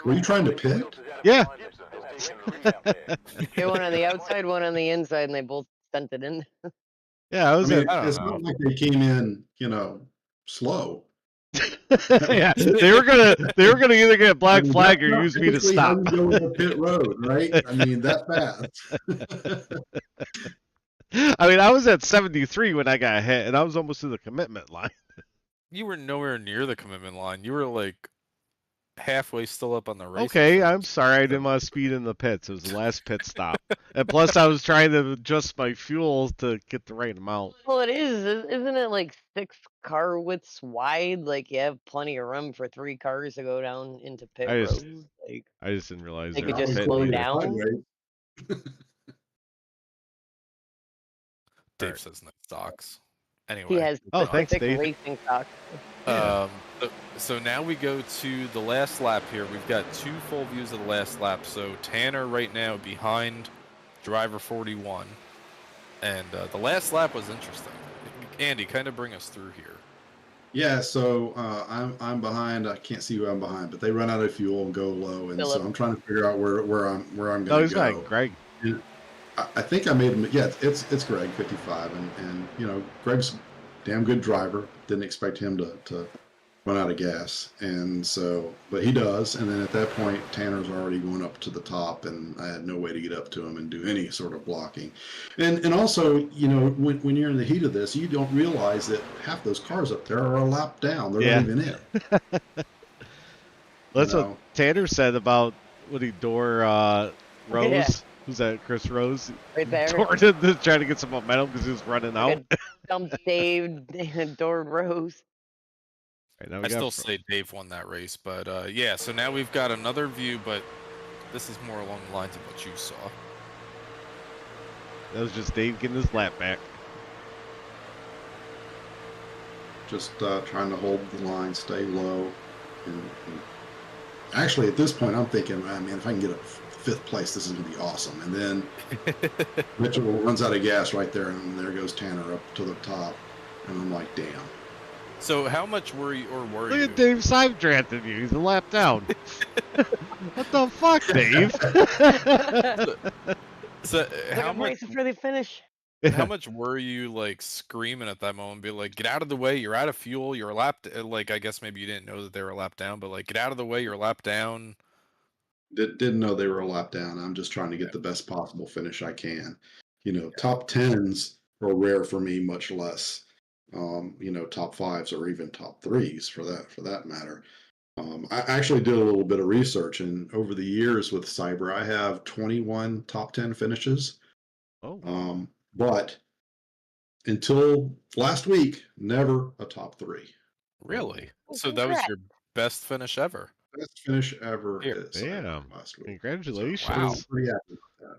S4: Were you trying to pit?
S1: Yeah.
S2: Get one on the outside, one on the inside, and they both sent it in.
S1: Yeah, I
S4: I
S1: was
S4: mean,
S3: I don't
S4: it's
S3: know.
S4: not like they came in, slow.
S1: yeah, they were gonna either get a black flag or use me to
S4: Typically how
S1: stop.
S4: you go with a pit road, right? I mean, that fast.
S1: I mean, I was at 73 when I got hit, and I was almost to the commitment line.
S3: You were nowhere near the commitment line. You were like halfway still up on the race.
S1: Okay, I'm sorry I didn't want to speed in the pits. It was the last pit stop, and plus I was trying to adjust my fuel to get the right amount.
S2: Well, it is. Isn't it like 6 car widths wide? Like you have plenty of room for 3 cars to go down into pit
S1: I just-
S2: road. Like
S1: I just didn't realize
S2: They
S1: they
S2: could
S1: were
S2: just
S1: pitting
S2: slow
S1: me.
S2: down.
S4: Sideways.
S3: Dave says no stocks. Anyway.
S2: he has
S1: Oh, thanks,
S2: specific
S1: Dave.
S2: racing stock.
S3: So now we go to the last lap here. We've got 2 full views of the last lap. So Tanner right now behind driver 41. And the last lap was interesting. Andy, kind of bring us through here.
S4: Yeah, so I'm behind. I can't see who I'm behind, but they run out of fuel and go low, and
S2: Phillip.
S4: so I'm trying to figure out where I'm going
S1: No,
S4: to
S1: he's
S4: go.
S1: not Greg.
S4: I think I made him. Yeah, it's Greg, 55, and Greg's a damn good driver. Didn't expect him to run out of gas, and so, but he does. And then at that point, Tanner's already going up to the top, and I had no way to get up to him and do any sort of blocking. And also, when you're in the heat of this, you don't realize that half those cars up there are a lap down. They're
S1: Yeah.
S4: not even in.
S1: That's
S4: You
S1: what
S4: know?
S1: Tanner said about what he Rose.
S2: Yeah.
S1: Who's that? Chris Rose.
S2: Right there.
S1: Toured him to try to get some momentum because he was running out.
S2: Dump Dave and Dord Rose.
S1: Right, now we
S3: I
S1: got
S3: still say Dave won that race, but yeah. So now we've got another view, but this is more along the lines of what you saw.
S1: that was just Dave getting his lap back.
S4: Just trying to hold the line, stay low. And actually, at this point, I'm thinking, man, if I can get a 5th place, this is going to be awesome. And then Mitchell runs out of gas right there, and there goes Tanner up to the top. And I'm like, damn.
S3: So how much were you?
S1: Look at Dave side drafted you. He's a lap down. What the fuck, Dave?
S3: So how
S2: I'm
S3: much?
S2: racing for the finish.
S3: How much were you like screaming at that moment? Be like, get out of the way! You're out of fuel. You're a lap. Like, I guess maybe you didn't know that they were a lap down, but like, get out of the way! You're a lap down.
S4: Didn't know they were a lap down. I'm just trying to get the best possible finish I can. Top 10s are rare for me, much less top 5s or even top 3s for that matter. I actually did a little bit of research, and over the years with Cyber, I have 21 top 10 finishes.
S1: Oh.
S4: But until last week, never a top 3.
S3: Really?
S2: Oh,
S3: So that was
S2: congrats.
S3: your best finish ever.
S4: Best finish ever
S3: Here.
S4: at Cyber
S1: Damn.
S4: last week.
S1: Congratulations.
S4: So I was pretty happy with that.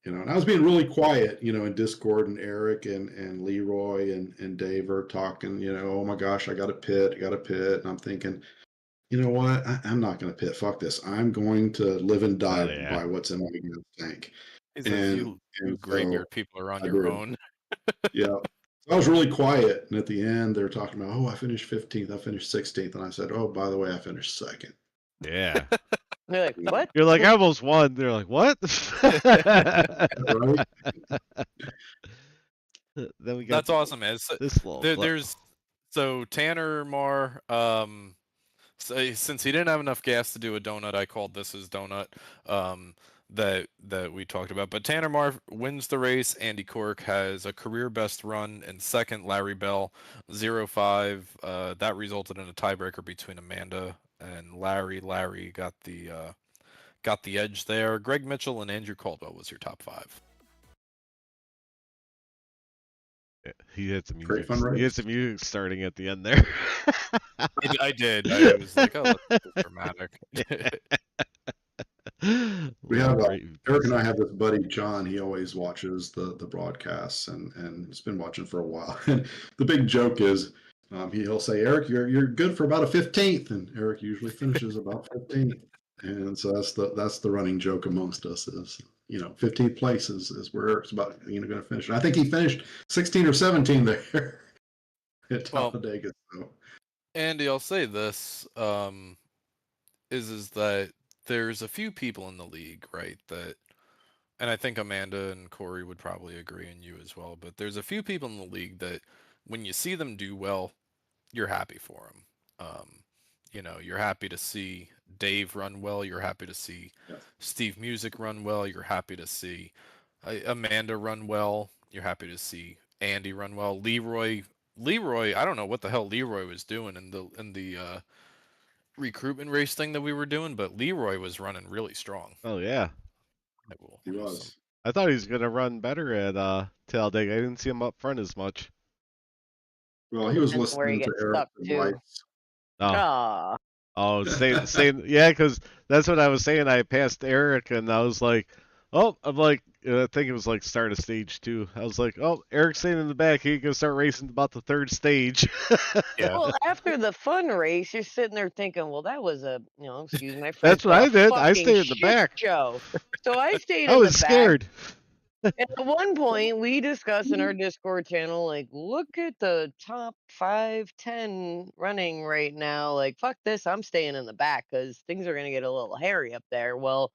S4: And I was being really quiet, in Discord, and Eric and Leroy and Dave are talking, oh my gosh, I got to pit. And I'm thinking, you know what? I'm not going to pit. Fuck this. I'm going to live and die
S1: yeah.
S4: by what's in my gas tank.
S3: He says you
S4: and
S3: graveyard
S4: so
S3: people are on
S4: I
S3: your
S4: did.
S3: own.
S4: Yeah. So I was really quiet. And at the end, they're talking about, I finished 15th. I finished 16th. And I said, oh, by the way, I finished 2nd.
S1: Yeah.
S2: They're like, what?
S1: You're like, I almost won. They're like, what?
S4: Right?
S1: Then we got
S3: That's awesome, man. So,
S1: this little flip.
S3: there's so Tanner Marr. So since he didn't have enough gas to do a donut, I called this his donut. That we talked about. But Tanner Marr wins the race. Andy Cork has a career best run in second. Larry Bell 0.5. That resulted in a tiebreaker between Amanda and Larry. Larry got the edge there. Greg Mitchell and Andrew Caldwell was your top 5.
S1: Yeah, he had some
S4: Great
S1: music.
S4: fun race.
S1: He had some music starting at the end there.
S3: I did. I was like, oh, that's dramatic.
S4: We We have
S1: Right,
S4: Eric and I have this buddy John. He always watches the broadcasts and he's been watching for a while. And the big joke is he'll say, "Eric, you're good for about a 15th," and Eric usually finishes about 15th. And so that's the running joke amongst us is 15th place is where Eric's about going to finish. And I think he finished 16 or 17 there at
S3: Well,
S4: Talladega. So
S3: Andy, I'll say this, is that there's a few people in the league, right, that, and I think Amanda and Kory would probably agree, and you as well, but there's a few people in the league that when you see them do well, you're happy for them. You're happy to see Dave run well. You're happy to see
S4: yes.
S3: Steve Music run well. You're happy to see Amanda run well. You're happy to see Andy run well. Leroy, I don't know what the hell Leroy was doing in the recruitment race thing that we were doing, but Leroy was running really strong.
S1: Oh yeah.
S4: He was.
S1: I thought he was gonna run better at Talladega. I didn't see him up front as much.
S4: Well, he was
S2: Depends where you
S4: listening to
S2: get
S4: Eric's
S2: stuck too.
S4: advice.
S1: Oh,
S2: Ah,
S1: saying yeah, because that's what I was saying. I passed Eric and I was like, oh, I'm like, I think it was like start of stage 2. I was like, oh, Eric's staying in the back. He can start racing about the 3rd stage.
S3: Yeah.
S2: well, after the fun race, you're sitting there thinking, well, that was a, excuse my French,
S1: That's what
S2: but
S1: I
S2: a
S1: did. I
S2: fucking
S1: stayed in the
S2: shit
S1: back.
S2: show. So I stayed
S1: I
S2: in the
S1: was
S2: back.
S1: scared.
S2: And at one point, we discussed in our Discord channel, like, look at the top 5, 10 running right now. Like, fuck this, I'm staying in the back because things are gonna get a little hairy up there. Well,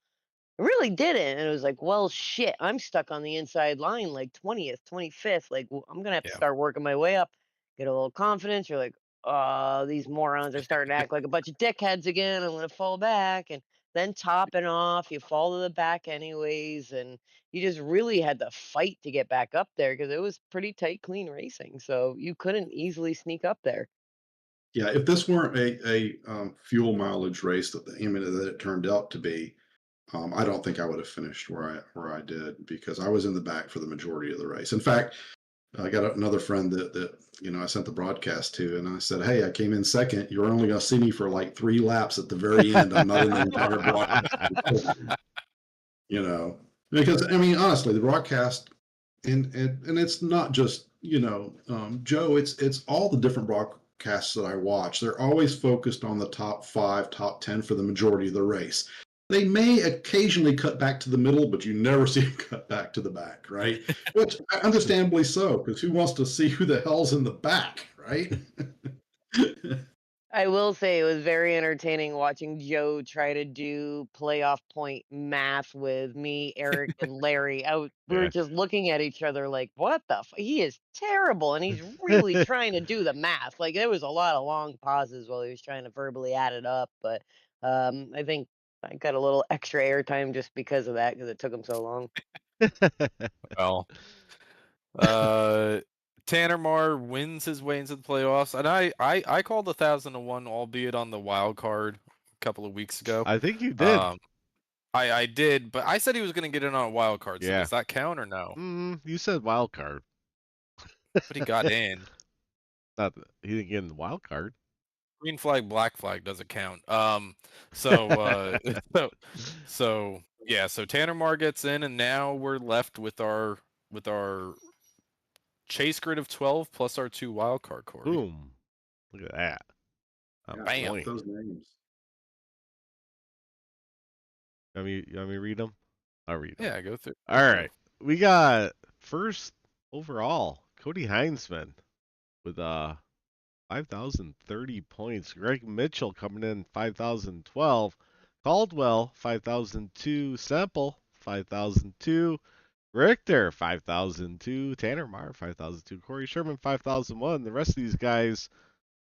S2: it really didn't. And it was like, well, shit, I'm stuck on the inside line, like 20th, 25th. Like, I'm going to have to
S3: Yeah.
S2: start working my way up, get a little confidence. You're like, oh, these morons are starting to act like a bunch of dickheads again. I'm going to fall back. And then topping off, you fall to the back anyways. And you just really had to fight to get back up there because it was pretty tight, clean racing. So you couldn't easily sneak up there.
S4: Yeah, if this weren't a fuel mileage race that that it turned out to be, I don't think I would have finished where I did because I was in the back for the majority of the race. In fact, I got another friend that I sent the broadcast to, and I said, "Hey, I came in second. You're only going to see me for like 3 laps at the very end. I'm not in the entire broadcast." Because I mean, honestly, the broadcast, and it's not just Joe. It's all the different broadcasts that I watch. They're always focused on the top 5, top 10 for the majority of the race. They may occasionally cut back to the middle, but you never see them cut back to the back, right? Which understandably so, because who wants to see who the hell's in the back, right?
S2: I will say it was very entertaining watching Joe try to do playoff point math with me, Eric, and Larry. We were
S1: Yeah.
S2: just looking at each other like, what the he is terrible. And he's really trying to do the math. Like there was a lot of long pauses while he was trying to verbally add it up. But I think I got a little extra airtime just because of that, because it took him so long.
S3: Well, Tanner Marr wins his way into the playoffs, and I called 1,001, albeit on the wild card a couple of weeks ago.
S1: I think you did.
S3: I did, but I said he was going to get in on a wild card. So
S1: Yeah.
S3: does that count or no?
S1: You said wild card.
S3: But he got in.
S1: Not he didn't get in the wild card.
S3: Green flag, black flag doesn't count. So yeah. So Tanner Marr gets in, and now we're left with our chase grid of 12 plus our 2 wild card, Kory.
S1: Boom! Look at that.
S3: Bam.
S4: Like those names.
S1: You want me to read them? I'll read them.
S3: Yeah, go through.
S1: All right. We got first overall Cody Heinzman with 5,030 points. Greg Mitchell coming in 5,012. Caldwell 5,002. Semple 5,002. Richter 5,002. Tanner Marr 5,002. Corey Sherman 5,001. The rest of these guys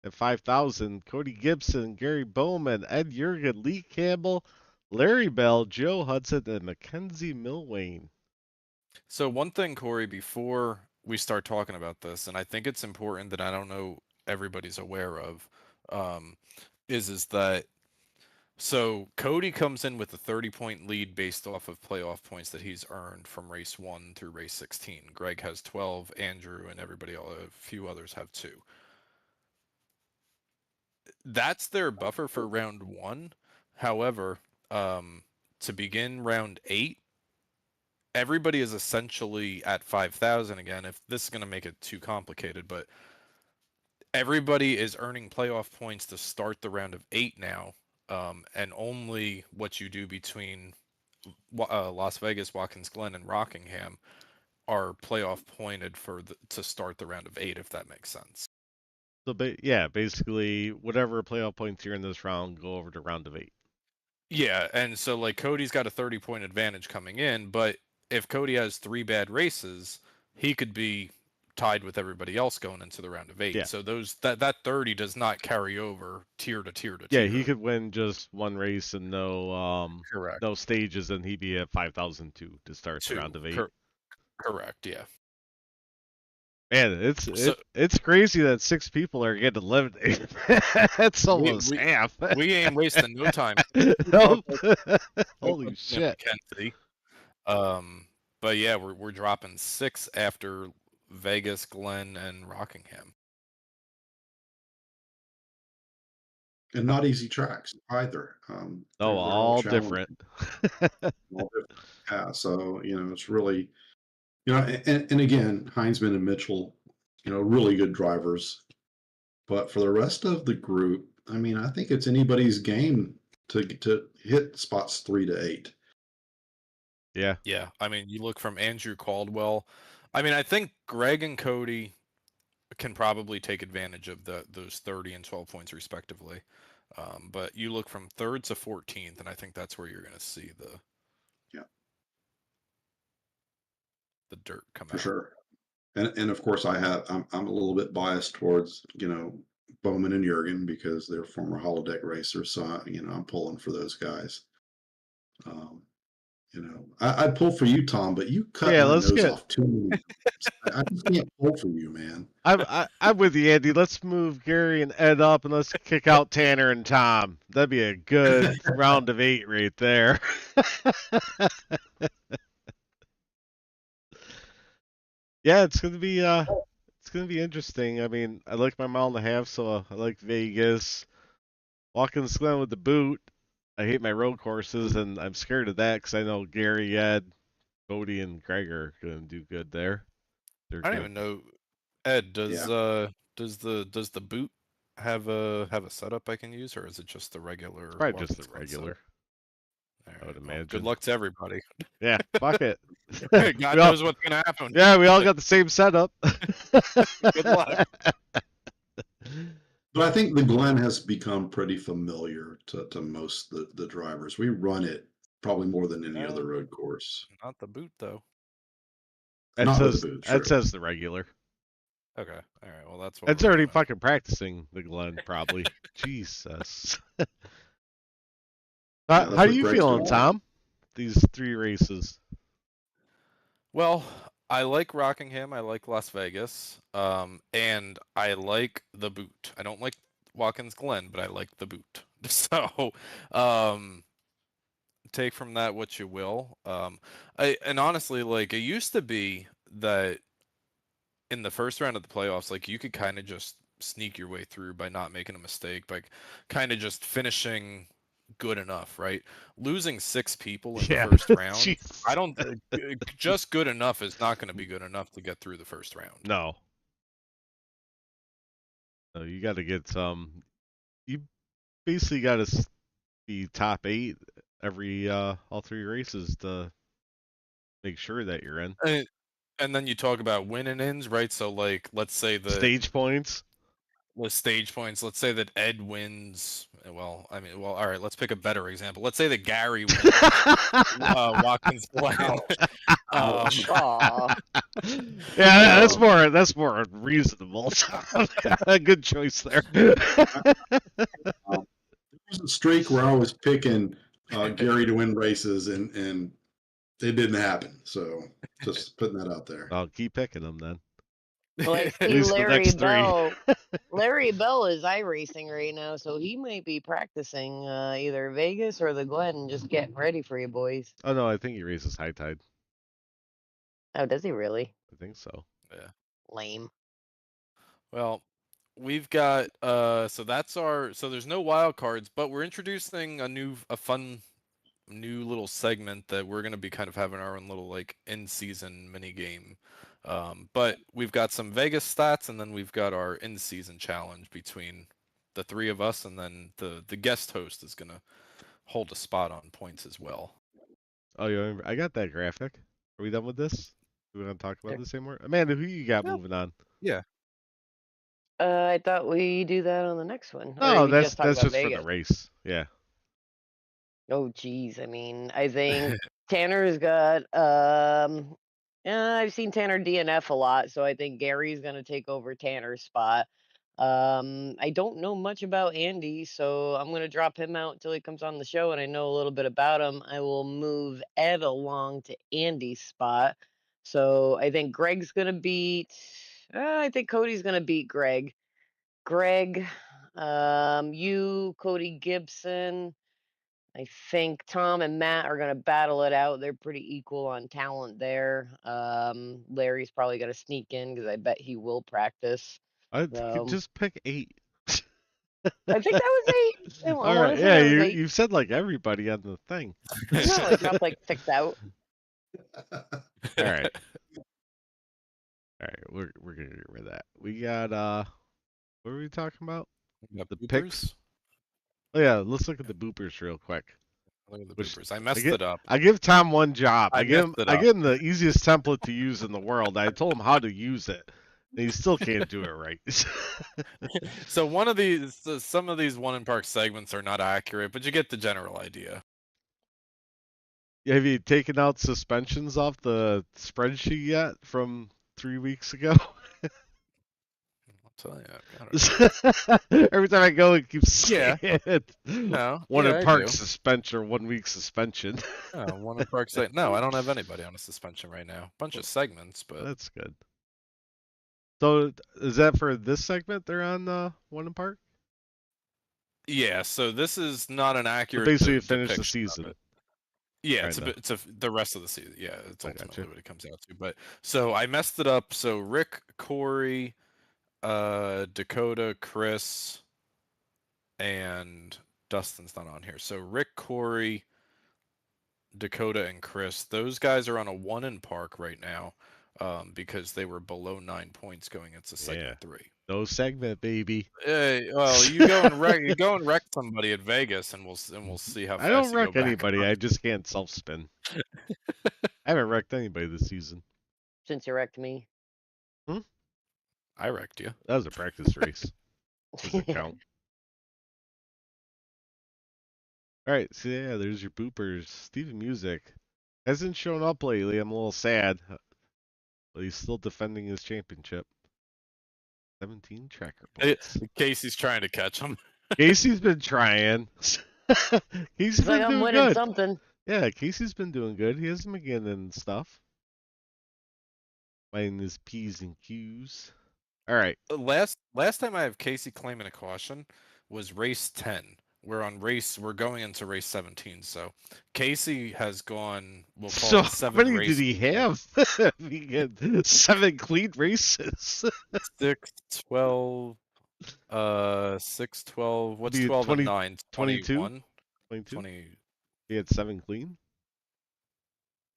S1: at 5,000. Cody Gibson, Gary Bowman, Ed Jurgen, Lee Campbell, Larry Bell, Joe Hudson, and Mackenzie Milwane.
S3: So one thing, Kory, before we start talking about this, and I think it's important that I don't know everybody's aware of, is that so Cody comes in with a 30-point lead based off of playoff points that he's earned from race 1 through race 16. Greg has 12, Andrew and everybody, a few others have 2. That's their buffer for round 1. However, to begin round 8, everybody is essentially at 5,000 again. If this is going to make it too complicated, but everybody is earning playoff points to start the round of 8 now, and only what you do between Las Vegas, Watkins Glen, and Rockingham are playoff pointed to start the round of 8, if that makes sense.
S1: So, yeah, basically, whatever playoff points you're in this round, go over to round of 8.
S3: Yeah, and so like Cody's got a 30-point advantage coming in, but if Cody has 3 bad races, he could be tied with everybody else going into the round of 8.
S1: Yeah.
S3: So that 30 does not carry over tier to tier to
S1: Yeah,
S3: tier.
S1: he could win just one race and
S3: Correct.
S1: no stages, and he'd be at 5,002 to start the round of 8.
S3: Correct, yeah.
S1: Man, it's crazy that 6 people are getting eliminated. That's almost half.
S3: We ain't wasting no time.
S1: Nope. Holy shit.
S3: McKenzie. But yeah, we're dropping 6 after Vegas, Glen, and Rockingham.
S4: And not easy tracks either.
S1: Oh,
S4: they're
S1: all
S4: challenging.
S1: different.
S4: All different. Yeah, so it's really, and again, Heinzman and Mitchell, really good drivers. But for the rest of the group, I mean, I think it's anybody's game to hit spots 3 to 8.
S1: Yeah.
S3: Yeah, I mean, you look from Andrew Caldwell. I mean, I think Greg and Cody can probably take advantage of those 30 and 12 points respectively. But you look from 3rd to 14th, and I think that's where you're going to see the dirt come
S4: For
S3: out.
S4: sure. And of course, I'm a little bit biased towards Bowman and Jurgen because they're former holodeck racers, so I'm pulling for those guys. I'd pull for you, Tom, but you cut my nose off too many times. I just can't pull for you, man.
S1: I'm with you, Andy. Let's move Gary and Ed up, and let's kick out Tanner and Tom. That'd be a good round of 8 right there. Yeah, it's gonna be interesting. I mean, I like my mile and a half, so I like Vegas. Watkins Glen with the boot. I hate my road courses, and I'm scared of that because I know Gary, Ed, Cody, and Greg are gonna do good there. They're
S3: I don't
S1: good.
S3: even know. Ed, does the boot have a setup I can use, or is it just the regular?
S1: It's probably just
S3: Watkins
S1: the
S3: Glen
S1: regular.
S3: setup? All
S1: I would
S3: right, well,
S1: imagine.
S3: good luck to everybody.
S1: Yeah, fuck it.
S3: God knows what's gonna happen.
S1: Yeah, we all got the same setup.
S3: Good luck.
S4: But I think the Glen has become pretty familiar to most the drivers. We run it probably more than any other road course.
S3: Not the boot though.
S4: Not with the boot.
S1: That
S4: True.
S1: says the regular.
S3: Okay. All right. Well, that's what
S1: It's
S3: we're
S1: already
S3: running.
S1: fucking practicing the Glen, probably. Jesus.
S4: that's
S1: How do
S4: what
S1: you
S4: Greg's
S1: feeling,
S4: doing.
S1: Tom? These 3 races.
S3: Well, I like Rockingham. I like Las Vegas. And I like the boot. I don't like Watkins Glen, but I like the boot. So, take from that what you will. And honestly, like it used to be that in the first round of the playoffs, like you could kind of just sneak your way through by not making a mistake, by kind of just finishing good enough, right? Losing 6 people in the first round,
S1: Jesus.
S3: I don't. Just good enough is not going to be good enough to get through the first round.
S1: No. No, you got to get some. You basically got to be top 8 every all 3 races to make sure that you're in.
S3: And then you talk about win and ins, right? So like, let's say the
S1: stage points.
S3: The stage points. Let's say that Ed wins. Well, I mean, all right. Let's pick a better example. Let's say that Gary wins Watkins Glen.
S2: Aw.
S1: Yeah, that's more reasonable. Good choice there.
S4: There was a streak where I was picking Gary to win races, and it didn't happen. So just putting that out there.
S1: I'll keep picking them then.
S2: Well, I
S1: At
S2: see
S1: least the
S2: Larry
S1: next 3.
S2: Bell. Larry Bell is iRacing right now, so he might be practicing either Vegas or the Glen, just getting ready for you boys.
S1: Oh no, I think he races high tide.
S2: Oh, does he really?
S1: I think so.
S3: Yeah.
S2: Lame.
S3: Well, we've got so that's our so there's no wild cards, but we're introducing a fun new little segment that we're gonna be kind of having our own little like in-season mini game. But we've got some Vegas stats, and then we've got our in-season challenge between the three of us, and then the guest host is gonna hold a spot on points as well.
S1: Oh, you remember? I got that graphic. Are we done with this? Do we want to talk about
S2: Sure.
S1: this anymore? Amanda, who you got
S3: No.
S1: moving on?
S3: Yeah.
S2: I thought we do that on the next one, or
S1: No,
S2: we just talk
S1: that's
S2: about
S1: just for the
S2: Vegas.
S1: race. Yeah.
S2: Oh, geez. I mean, I think Tanner's got. I've seen Tanner DNF a lot, so I think Gary's gonna take over Tanner's spot. I don't know much about Andy, so I'm gonna drop him out until he comes on the show, and I know a little bit about him. I will move Ed along to Andy's spot. So I think Greg's gonna beat. I think Cody's gonna beat Greg. Greg, you, Cody Gibson. I think Tom and Matt are going to battle it out. They're pretty equal on talent there. Larry's probably going to sneak in because I bet he will practice.
S1: I could just pick 8.
S2: I think that was 8. I
S1: All
S2: want
S1: right.
S2: to say
S1: Yeah,
S2: that was 8.
S1: you've said like everybody on the thing.
S2: No, I dropped like 6 out.
S1: All right. All right. We're gonna get rid of that. We got what were we talking about? The picks. Oh yeah, let's look at the boopers real quick.
S3: Look at the
S1: Which-
S3: bloopers. I messed it up.
S1: I give Tom one job.
S3: I messed it
S1: I
S3: up.
S1: give him the easiest template to use in the world. I told him how to use it. And he still can't do it right.
S3: So some of these one in park segments are not accurate, but you get the general idea.
S1: Have you taken out suspensions off the spreadsheet yet from 3 weeks ago?
S3: I'll tell you. I've got it.
S1: Every time I go, it keeps saying
S3: Yeah.
S1: it.
S3: No,
S1: One
S3: yeah,
S1: in
S3: I
S1: park
S3: do.
S1: suspension, 1 week suspension.
S3: No, one in park segment. No, I don't have anybody on a suspension right now. Bunch of segments, but
S1: That's good. So is that for this segment? They're on one in park.
S3: yeah. So this is not an
S1: So
S3: accurate.
S1: basically, finish the
S3: depiction of
S1: season.
S3: it. Yeah,
S1: Kinda.
S3: it's the rest of the season. Yeah, it's
S1: I
S3: ultimately
S1: gotcha.
S3: what it comes out to. But so I messed it up. So Rick, Kory, Dakota, Chris, and Dustin's not on here. So Rick, Kory, Dakota, and Chris, those guys are on a 1 in park right now, because they were below 9 points going into segment 3.
S1: No segment, baby.
S3: Well, you go and wreck somebody at Vegas, and we'll see how fast
S1: I don't
S3: you go
S1: wreck
S3: back
S1: anybody.
S3: on.
S1: I just can't self spin. I haven't wrecked anybody this season.
S2: Since you wrecked me.
S3: I wrecked you.
S1: That was a practice race. Doesn't count. All right, so yeah, there's your boopers. Steven Music hasn't shown up lately. I'm a little sad, but he's still defending his championship. 17 tracker points.
S3: Casey's trying to catch him.
S1: Casey's been trying. He's
S2: It's
S1: been
S2: like I'm
S1: doing
S2: winning
S1: good.
S2: something.
S1: Yeah, Casey's been doing good. He hasn't been getting in stuff. Finding his P's and Q's. All right.
S3: Last time I have Casey claiming a caution was race 10. We're going into race 17. So Casey has gone. We'll call
S1: So
S3: it
S1: how
S3: 7
S1: many
S3: races.
S1: did he have? He had 7 clean races.
S3: 6, 12, 6, 12. What's
S1: Be
S3: 12
S1: 20
S3: and 9?
S1: 22?
S3: 21?
S1: 22?
S3: 20.
S1: He had 7 clean.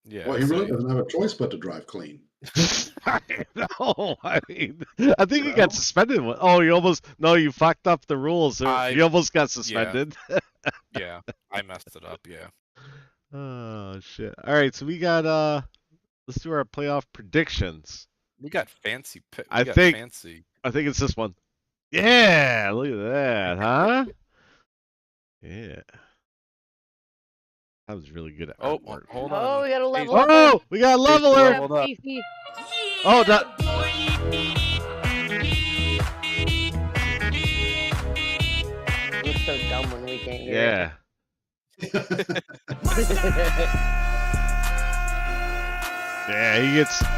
S3: Yeah.
S4: Well, he
S3: so
S4: really doesn't have a choice but to drive clean.
S1: I know. I mean, I think he
S4: Well.
S1: got suspended. Oh, you fucked up the rules. You almost got suspended.
S3: yeah, I messed it up. Yeah.
S1: Oh shit. All right, so we got let's do our playoff predictions.
S3: We got fancy.
S1: I think
S3: fancy.
S1: it's this one. Yeah, look at that, huh? Yeah. That was really good at
S3: Oh,
S1: artwork.
S3: hold
S2: Oh,
S3: on.
S2: we got a
S3: Casey-
S2: level up.
S1: Oh, we got a
S3: Casey
S1: leveler.
S3: leveled up.
S2: Casey.
S1: Oh, that.
S2: Looks so dumb when we can't hear
S1: Yeah. Yeah,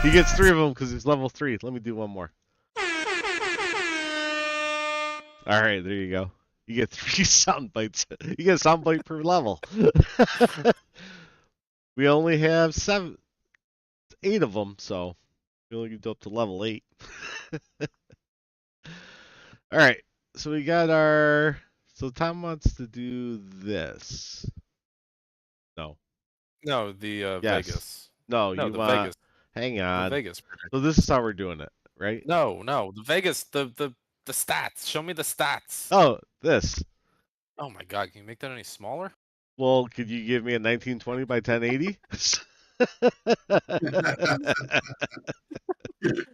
S1: he gets 3 of them because he's level 3. Let me do one more. All right, there you go. You get 3 sound bites. You get a sound bite per level. We only have 8 of them, so we only get up to level 8. All right, so we got our. So Tom wants to do this. No.
S3: No, the
S1: Yes.
S3: Vegas.
S1: No,
S3: No,
S1: you
S3: the
S1: want.
S3: Vegas.
S1: Hang
S3: The
S1: on.
S3: Vegas prediction.
S1: So this is how we're doing it, right?
S3: No, the Vegas, the stats. Show me the stats.
S1: Oh, this.
S3: Oh my God, can you make that any smaller?
S1: Well, could you give me a 1920 by 1080?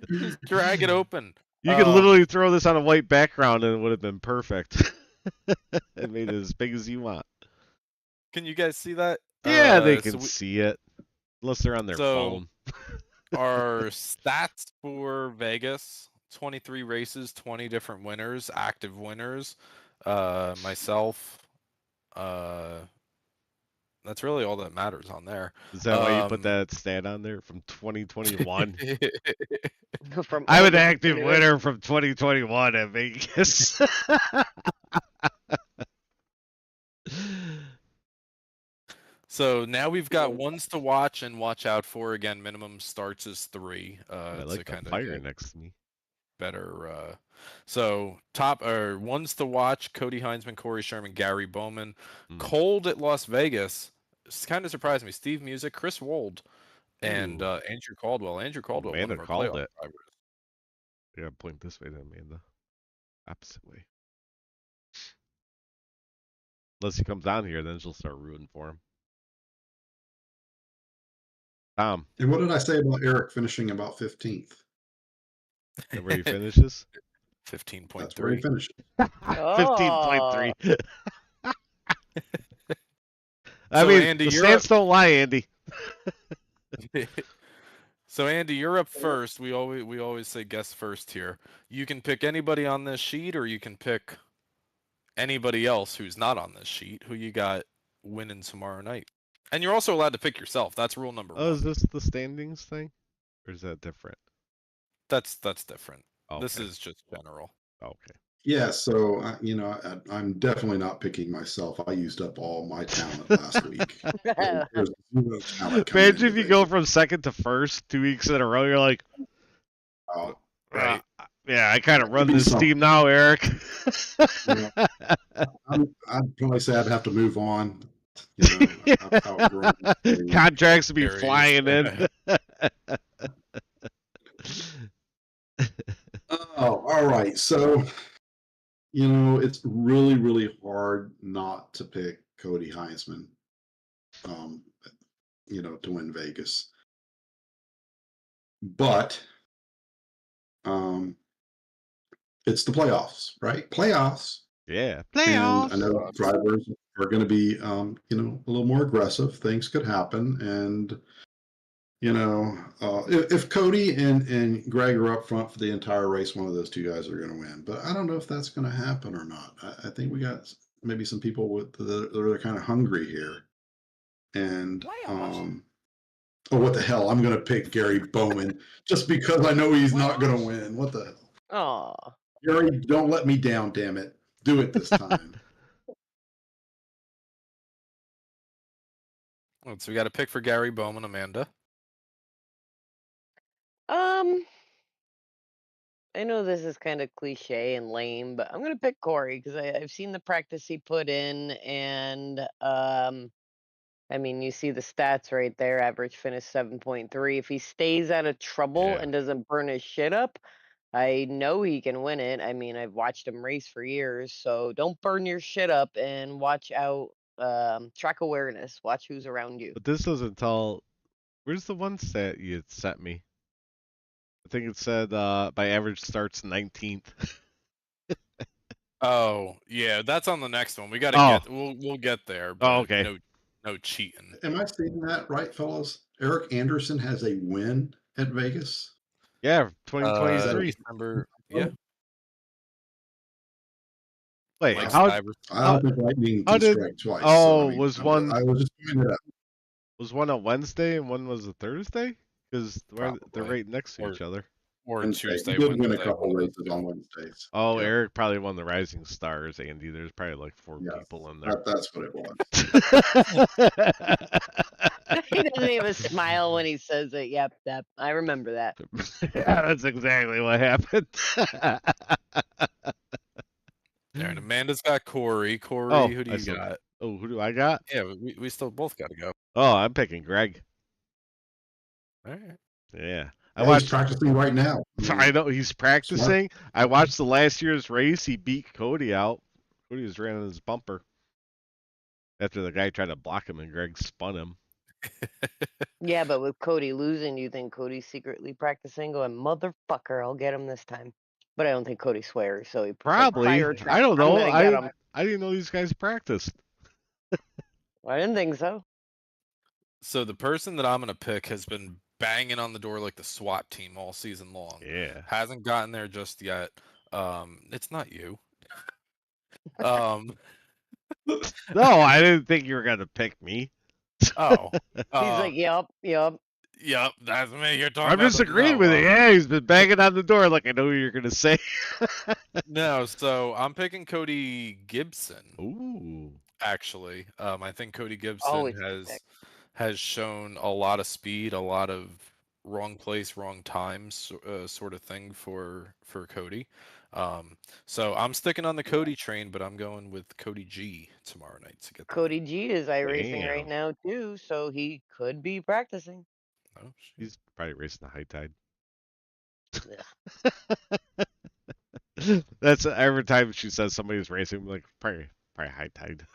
S3: Just drag it open.
S1: You could literally throw this on a white background and it would have been perfect. It made it as big as you want.
S3: Can you guys see that?
S1: Yeah, they can
S3: So
S1: see it. Unless they're on their phone.
S3: our stats for Vegas: 23 races, 20 different winners, active winners. Myself. That's really all that matters on there.
S1: Is that why you put that stat on there from 2021?
S2: From
S1: I'm
S2: all
S1: an
S2: the
S1: active
S2: computers.
S1: winner from 2021 at Vegas.
S3: So now we've got ones to watch and watch out for. Again, minimum starts is 3.
S1: I
S3: To
S1: like the
S3: kind of
S1: fire
S3: get
S1: next to me.
S3: better. So top or ones to watch: Cody Heinzman, Kory Sherman, Gary Bowman. Cold at Las Vegas. It's kind of surprised me. Steve Music, Chris Wold, and Andrew Caldwell. Andrew Caldwell, one
S1: Amanda
S3: of our
S1: called
S3: playoff
S1: it.
S3: drivers.
S1: I gotta point this way to Amanda. Opposite way. Unless he comes down here, then she'll start rooting for him. Tom.
S4: And what did I say about Eric finishing about 15th?
S1: That where he finishes?
S3: 15.3.
S4: That's where he finished.
S1: 15.3. I
S3: So,
S1: mean,
S3: Andy,
S1: the
S3: you're
S1: stats don't lie, Andy.
S3: So Andy, you're up first. We always say guess first here. You can pick anybody on this sheet, or you can pick anybody else who's not on this sheet. Who you got winning tomorrow night? And you're also allowed to pick yourself. That's rule number one.
S1: Oh, is this the standings thing? Or is that different?
S3: That's different.
S1: Okay.
S3: This is just general.
S1: Okay.
S4: Yeah, so I'm definitely not picking myself. I used up all my talent last week. There's zero talent coming
S1: Imagine if
S4: into
S1: you go
S4: Vegas.
S1: from second to first 2 weeks in a row. You're like,
S4: Oh,
S3: Right.
S1: yeah, I kind of
S4: That
S1: run
S4: could be
S1: this
S4: something.
S1: team now, Eric.
S4: I'd probably say I'd have to move on. I've outgrown it.
S1: Contracts would be
S3: There he is.
S1: flying in.
S4: Oh, all right. So, it's really, really hard not to pick Cody Heinzman, to win Vegas. But it's the playoffs, right? Playoffs.
S1: Yeah,
S4: And
S1: playoffs.
S4: I know drivers are going to be, a little more aggressive. Things could happen. And, if Cody and Greg are up front for the entire race, one of those two guys are going to win. But I don't know if that's going to happen or not. I think we got maybe some people that are kind of hungry here. And, oh, what the hell? I'm going to pick Gary Bowman just because I know he's not going to win. What the hell?
S2: Aw.
S4: Gary, don't let me down, damn it. Do it this time.
S3: So we got a pick for Gary Bowman, Amanda.
S2: I know this is kind of cliche and lame, but I'm gonna pick Kory because I've seen the practice he put in, and I mean, you see the stats right there. Average finish 7.3. If he stays out of trouble
S1: Yeah.
S2: and doesn't burn his shit up, I know he can win it. I mean, I've watched him race for years, so don't burn your shit up and watch out. Track awareness. Watch who's around you.
S1: But this doesn't tell. Where's the one stat you had sent me? I think it said by average starts 19th.
S3: Oh yeah, that's on the next one. We got to
S1: Oh.
S3: get. We'll get there. But
S1: okay.
S3: No cheating.
S4: Am I seeing that right, fellas? Eric Anderson has a win at Vegas.
S1: Yeah, 2023.
S3: December. Yeah.
S1: Wait,
S3: Mike
S1: how?
S3: Stivers.
S4: I don't think lightning
S1: how
S4: can
S1: did-
S4: strike twice.
S1: oh,
S4: I
S1: was one-
S4: I was just pointing it out.
S1: Was one on Wednesday and one was a Thursday? Because they're
S3: Probably.
S1: right next to each other.
S3: Or
S4: Wednesday.
S3: Tuesday.
S4: He did win a
S3: Wednesday,
S4: couple
S3: one of
S4: races
S3: those two.
S4: on Wednesdays.
S1: Oh,
S4: Yeah.
S1: Eric probably won the Rising Stars, Andy. There's probably like 4
S4: Yes,
S1: people in there.
S4: That's what it was.
S2: He doesn't even smile when he says it. Yep, I remember that.
S1: Yeah, that's exactly what happened.
S3: There, and Amanda's got Kory. Kory,
S1: Oh,
S3: who do
S1: I
S3: you
S1: still-
S3: got?
S1: Oh, who do I got?
S3: Yeah, we still both got to go.
S1: Oh, I'm picking Greg.
S3: All right.
S1: Yeah. I
S4: Yeah, he's
S1: watched.
S4: practicing right now.
S1: I know he's practicing. I watched the last year's race. He beat Cody out. Cody was ran in his bumper after the guy tried to block him and Greg spun him.
S2: Yeah, but with Cody losing, do you think Cody's secretly practicing, going, "Motherfucker, I'll get him this time"? But I don't think Cody swears, so he
S1: Probably.
S2: fire trap.
S1: I don't
S2: I'm
S1: know.
S2: gonna get him.
S1: I didn't know these guys practiced.
S2: I didn't think so.
S3: So the person that I'm gonna pick has been banging on the door like the SWAT team all season long.
S1: Yeah.
S3: Hasn't gotten there just yet. It's not you. Um.
S1: No, I didn't think you were gonna pick me.
S3: Oh.
S2: He's like, "Yep, yep."
S3: Yep, that's me. You're talking.
S1: I'm
S3: about
S1: just agreeing with it. Yeah, he's been banging on the door like I know what you're gonna say.
S3: No, so I'm picking Cody Gibson.
S1: Ooh.
S3: Actually, I think Cody Gibson
S2: Always a good pick.
S3: has shown a lot of speed, a lot of wrong place, wrong times, sort of thing for Cody. So I'm sticking on the Cody train, but I'm going with Cody G tomorrow night to get the
S2: Cody G is iRacing right
S1: Damn.
S2: now too, so he could be practicing.
S3: win. Oh, shit.
S1: He's probably racing the high tide. That's every time she says somebody's racing, I'm like probably high tide.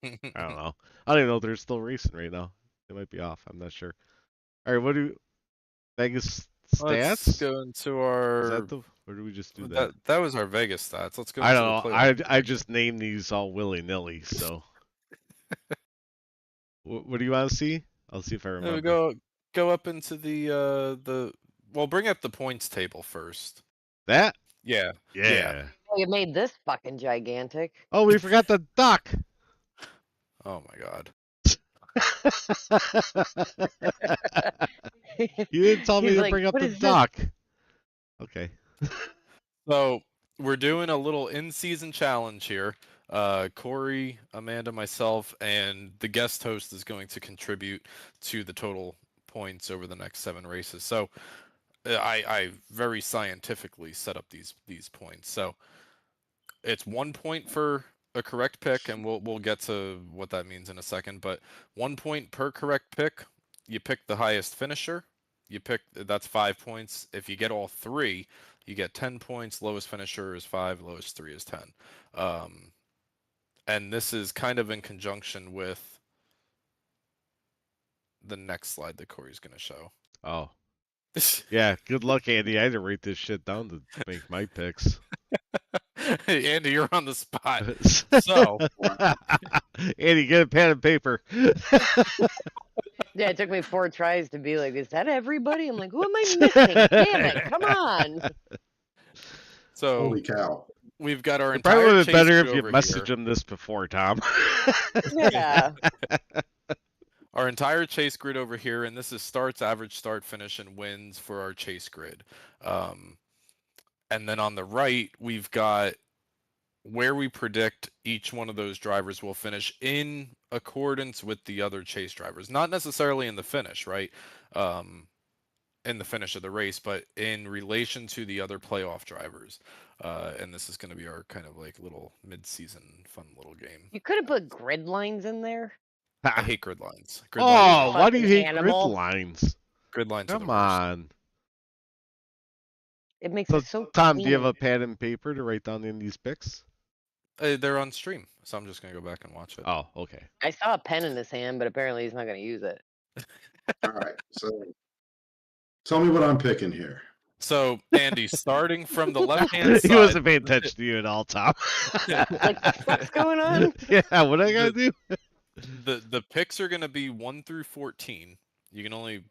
S1: I don't know. I don't even know if they're still racing right now. They might be off. I'm not sure. All right, what do Vegas
S3: Let's
S1: stats?
S3: go into
S1: Is
S3: our.
S1: that the? Or do we just do that?
S3: That was our Vegas stats. Let's go
S1: I
S3: into
S1: don't
S3: the
S1: know.
S3: playoff.
S1: I just named these all willy nilly. So, what do you want to see? I'll see if I
S3: There
S1: remember.
S3: we go up into the. Well, bring up the points table first.
S1: That?
S3: Yeah.
S1: Yeah.
S2: Oh, you made this fucking gigantic.
S1: Oh, we forgot the duck.
S3: Oh my God.
S1: You didn't tell me
S2: He's
S1: to
S2: like,
S1: bring up
S2: "What
S1: the
S2: is this?"
S1: duck. Okay.
S3: So we're doing a little in-season challenge here. Kory, Amanda, myself, and the guest host is going to contribute to the total points over the next 7 races. So I very scientifically set up these points. So it's 1 point for a correct pick, and we'll get to what that means in a second. But 1 point per correct pick. You pick the highest finisher. That's 5 points. If you get all 3, you get 10 points. Lowest finisher is 5. Lowest 3 is 10. And this is kind of in conjunction with the next slide that Kory's going to show.
S1: Oh. Yeah. Good luck, Andy. I had to write this shit down to make my picks.
S3: Hey, Andy, you're on the spot. So,
S1: Andy, get a pen and paper.
S2: Yeah, it took me 4 tries to be like, "Is that everybody?" I'm like, "Who am I missing? Damn it! Come on!"
S3: so
S4: Holy cow.
S3: we've got our
S1: It probably
S3: entire
S1: would have
S3: chase
S1: been better if
S3: crew
S1: you
S3: over
S1: messaged
S3: here.
S1: him this before, Tom.
S2: Yeah.
S3: Our entire chase grid over here, and this is starts, average start, finish, and wins for our chase grid. And then on the right, we've got where we predict each one of those drivers will finish in accordance with the other chase drivers. Not necessarily in the finish, right? In the finish of the race, but in relation to the other playoff drivers. And this is going to be our kind of like little mid-season fun little game.
S2: You could have put grid lines in there.
S3: I hate grid lines. Grid
S1: Oh,
S3: lines,
S1: why do you
S2: Fucking
S1: hate
S2: animal.
S1: grid lines?
S3: grid lines are the
S1: Come
S3: worst.
S1: on.
S2: It makes
S1: So,
S2: it so
S1: Tom,
S2: clean.
S1: do you have a pad and paper to write down in these picks?
S3: They're on stream, so I'm just going to go back and watch it.
S1: Oh, okay.
S2: I saw a pen in his hand, but apparently he's not going to use it.
S4: All right. So tell me what I'm picking here.
S3: So, Andy, starting from the left-hand side.
S1: He wasn't paying attention to you at all, Tom.
S2: Like, what's going on?
S1: Yeah, what I gotta do?
S3: The picks are going to be 1 through 14. You can only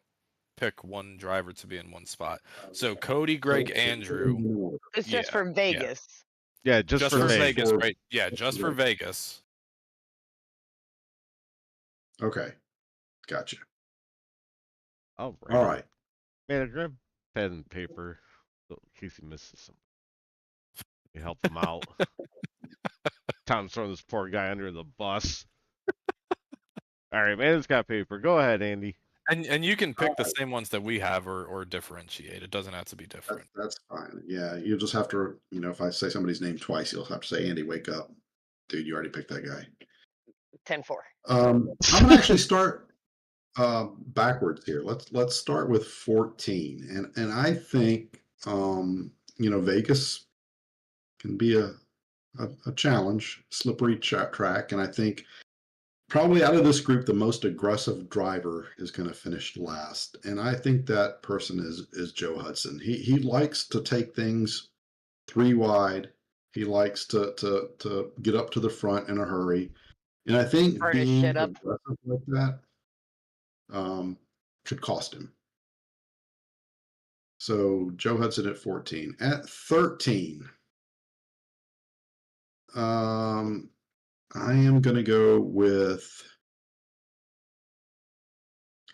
S3: pick one driver to be in one spot. So Cody, Greg, Andrew.
S2: It's just
S3: Yeah,
S2: for Vegas.
S1: Yeah, just for Vegas.
S3: Vegas, right? Yeah, just for Vegas.
S4: Okay. Gotcha.
S1: All
S4: All right.
S1: Man, grab pen and paper in case he misses something. You help him out. Tom's throwing this poor guy under the bus. All right, man, it's got paper. Go ahead, Andy.
S3: And you can pick the same ones that we have or differentiate. It doesn't have to be different.
S4: That's fine. Yeah, you'll just have to, if I say somebody's name twice, you'll have to say, Andy, wake up. Dude, you already picked that guy.
S2: 10-4.
S4: I'm gonna actually start backwards here. Let's start with 14, and I think Vegas can be a challenge, slippery track, and I think probably out of this group, the most aggressive driver is going to finish last, and I think that person is Joe Hudson. He likes to take things 3 wide. He likes to get up to the front in a hurry, and I think
S2: Burn his
S4: being
S2: shit up.
S4: aggressive like that could cost him. So Joe Hudson at 14. At 13, I am going to go with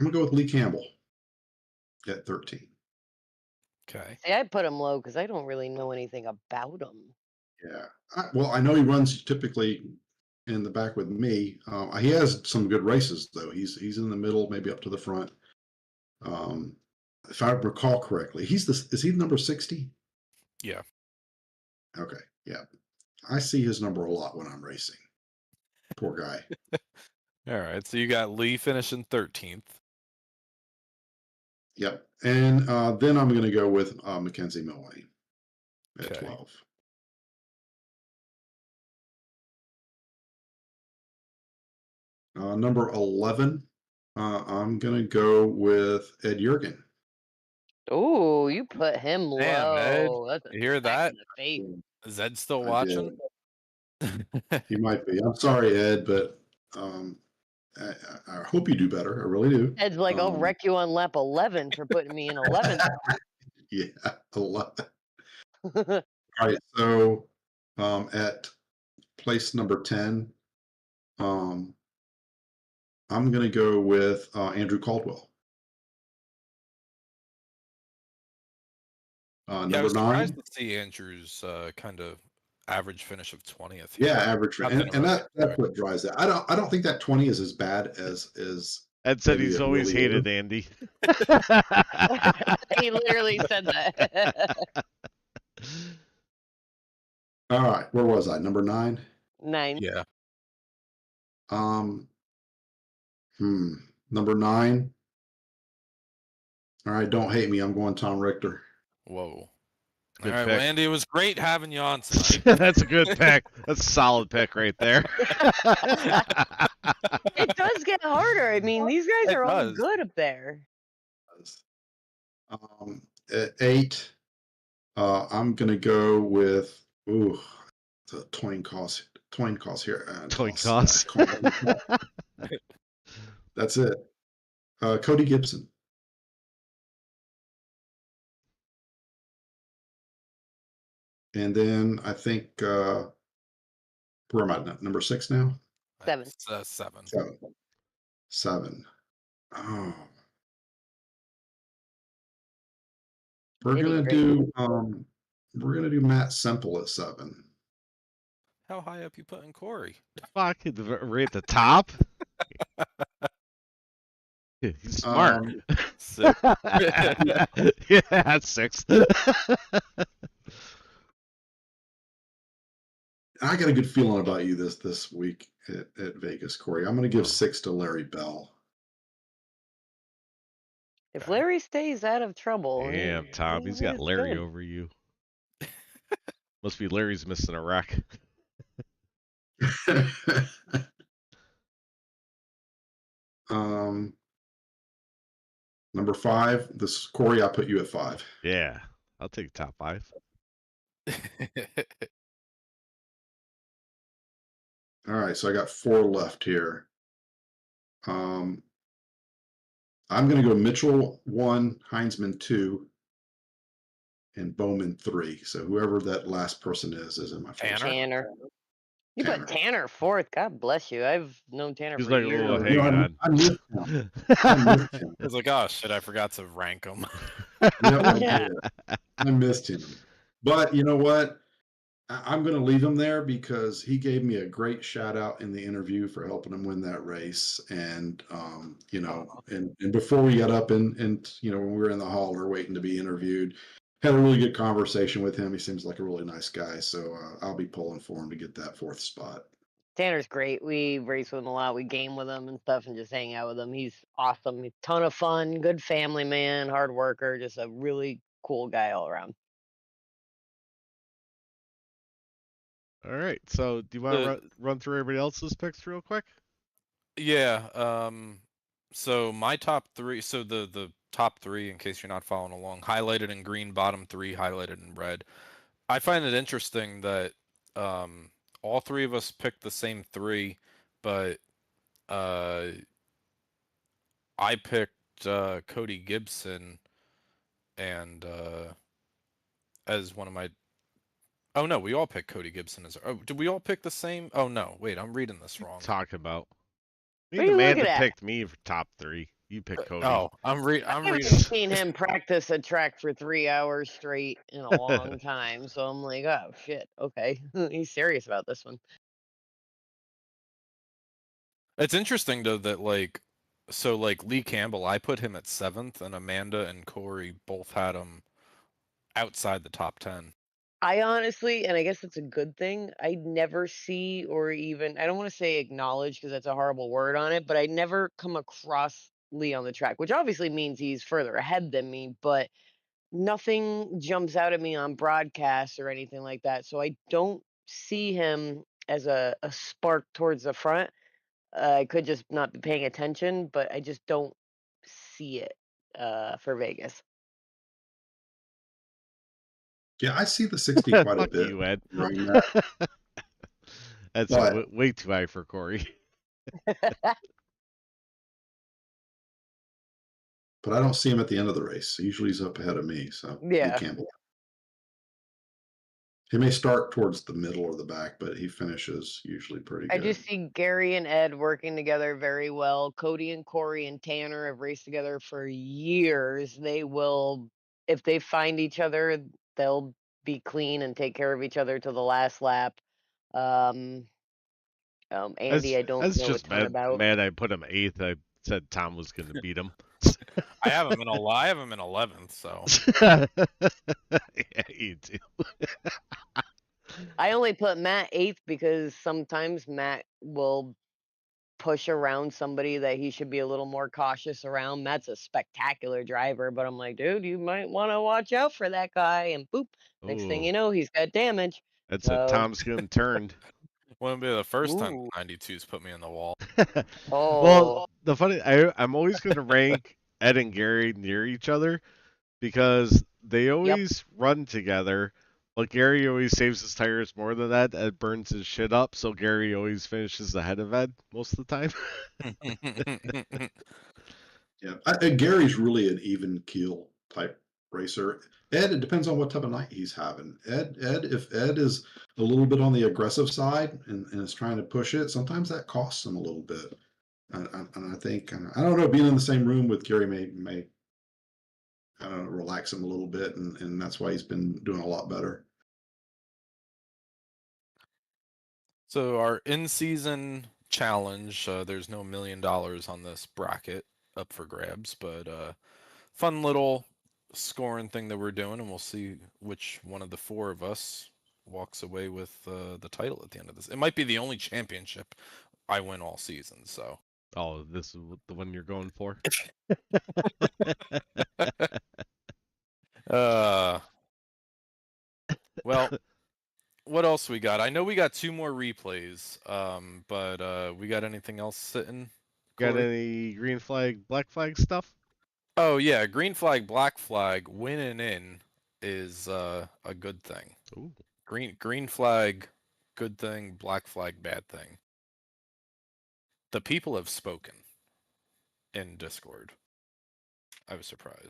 S4: Lee Campbell at 13.
S3: Okay.
S2: See, I put him low because I don't really know anything about him.
S4: Yeah. Well, I know he runs typically in the back with me. He has some good races though. He's in the middle, maybe up to the front. If I recall correctly, is he number 60?
S3: Yeah.
S4: Okay. Yeah. I see his number a lot when I'm racing. Poor guy.
S3: All right. So you got Lee finishing 13th.
S4: Yep. And then I'm going to go with Mackenzie Milway at
S3: Okay.
S4: 12. Number 11, I'm going to go with Ed Jurgen.
S2: Oh, you put him
S3: Damn, Ed.
S2: low. That's a
S3: You hear
S2: smack
S3: that?
S2: in the face.
S3: Is Ed still
S4: I
S3: watching?
S4: He might be. I'm sorry, Ed, but I hope you do better. I really do.
S2: Ed's like, I'll wreck you on lap 11 for putting me in 11th.
S4: Yeah, 11. All right, so at place number 10, I'm going to go with Andrew Caldwell.
S3: Yeah, I
S4: Number
S3: was
S4: 9.
S3: surprised to see Andrew's kind of average finish of 20th. Here.
S4: Yeah, average,
S3: Not
S4: and
S3: that
S4: that's what drives that. I don't think that 20 is as bad as
S1: Ed said
S4: maybe
S1: he's
S4: it
S1: always
S4: really
S1: hated
S4: is.
S1: Andy.
S2: He literally said that.
S4: All right, where was I? Number 9.
S2: 9.
S3: Yeah.
S4: Number 9. All right, don't hate me. I'm going Tom Richter.
S3: Whoa.
S1: Good
S3: All right,
S1: pick.
S3: well, Andy, it was great having you on tonight.
S1: That's a good pick. That's a solid pick right there.
S2: It does get harder. I mean, these guys
S3: It
S2: are all
S3: does.
S2: good up there.
S4: At 8, I'm going to go with the Twain Coss here.
S1: Twain Coss.
S4: That's it. Cody Gibson. And then I think where am I? Number 6 now?
S2: 7.
S3: That's, 7.
S4: 7. Oh.
S2: Itty
S4: We're
S2: gritty.
S4: gonna do Matt Semple at 7.
S3: How high up you putting Kory?
S1: Fuck, right at the top. He's smart.
S3: 6.
S1: Yeah, that's 6.
S4: I got a good feeling about you this week at Vegas, Kory. I'm going to give 6 to Larry Bell.
S2: If Larry stays out of trouble,
S1: Damn, Tom, he's got Larry over you. Must be Larry's missing a wreck.
S4: Number 5, this Kory, I put you at 5.
S1: Yeah, I'll take top 5.
S4: All right, so I got 4 left here. I'm going to go Mitchell 1, Heinzman 2, and Bowman 3. So whoever that last person is in my first.
S2: Tanner. You put Tanner 4th. God bless you. I've known Tanner
S1: He's
S2: for
S1: like,
S2: years.
S1: oh, hang on.
S4: I missed him. I missed him.
S3: It's like, oh shit, I forgot to rank him.
S2: Yeah.
S4: I missed him. But you know what? I'm going to leave him there because he gave me a great shout out in the interview for helping him win that race. And, and before we got up and, when we were in the hauler waiting to be interviewed, had a really good conversation with him. He seems like a really nice guy. So I'll be pulling for him to get that 4th spot.
S2: Tanner's great. We race with him a lot. We game with him and stuff and just hang out with him. He's awesome. He's a ton of fun, good family man, hard worker, just a really cool guy all around.
S1: All right. So do you want to run through everybody else's picks real quick?
S3: Yeah. So my top three. So the top three, in case you're not following along, highlighted in green. Bottom three highlighted in red. I find it interesting that all three of us picked the same three, but I picked Cody Gibson and as one of my. Oh no, we all picked Cody Gibson as. Oh, did we all pick the same? Oh no, wait, I'm reading this wrong.
S1: Talk about. Me
S2: What
S1: and
S2: are you looking
S1: Amanda
S2: at?
S1: picked me for top 3. You picked Cody.
S3: Oh, I'm
S2: I
S3: reading.
S2: haven't seen him practice a track for 3 hours straight in a long time, so I'm like, oh shit, okay, he's serious about this one.
S3: It's interesting though that like, so like Lee Campbell, I put him at 7th, and Amanda and Kory both had him outside the top 10.
S2: I honestly, and I guess it's a good thing, I never see or even, I don't want to say acknowledge because that's a horrible word on it, but I never come across Lee on the track, which obviously means he's further ahead than me, but nothing jumps out at me on broadcast or anything like that. So I don't see him as a spark towards the front. I could just not be paying attention, but I just don't see it for Vegas.
S4: Yeah, I see the 60 quite a
S1: Fuck
S4: bit.
S1: you, Ed.
S4: Around that.
S1: That's
S4: But-
S1: way too high for Kory.
S4: But I don't see him at the end of the race. Usually he's up ahead of me. So Lee
S2: Yeah.
S4: Campbell. He may start towards the middle or the back, but he finishes usually pretty
S2: I
S4: good.
S2: just see Gary and Ed working together very well. Cody and Kory and Tanner have raced together for years. They will, if they find each other, they'll be clean and take care of each other to the last lap. Andy, I don't know a
S1: just
S2: ton about.
S1: mad I put him 8th. I said Tom was going to beat him.
S3: I have him in 11th, so.
S1: Yeah, you do.
S2: I only put Matt 8th because sometimes Matt will push around somebody that he should be a little more cautious around. Matt's a spectacular driver, but I'm like, dude, you might want to watch out for that guy. And boop, next thing you know, he's got damage.
S1: That's
S2: So,
S1: Tom's getting turned.
S3: Wouldn't be the first time
S2: ooh.
S3: 92's put me in the wall.
S2: Oh,
S1: Well, the funny, I'm always going to rank Ed and Gary near each other because they always run together. But Gary always saves his tires more than Ed. Ed burns his shit up, so Gary always finishes ahead of Ed most of the time.
S4: Yeah, Gary's really an even keel type racer. Ed, it depends on what type of night he's having. If Ed is a little bit on the aggressive side and is trying to push it, sometimes that costs him a little bit. And I think, I don't know, being in the same room with Gary may I don't know, relax him a little bit, and that's why he's been doing a lot better.
S3: So our in-season challenge, there's no $1 million on this bracket up for grabs, but fun little scoring thing that we're doing, and we'll see which one of the 4 of us walks away with the title at the end of this. It might be the only championship I win all season, so.
S1: Oh, this is the one you're going for?
S3: Well, what else we got? I know we got 2 more replays, but we got anything else sitting?
S1: Got
S3: Kory?
S1: any green flag, black flag stuff?
S3: Oh yeah, green flag, black flag, winning in is a good thing.
S1: Ooh.
S3: Green flag, good thing. Black flag, bad thing. The people have spoken in Discord. I was surprised.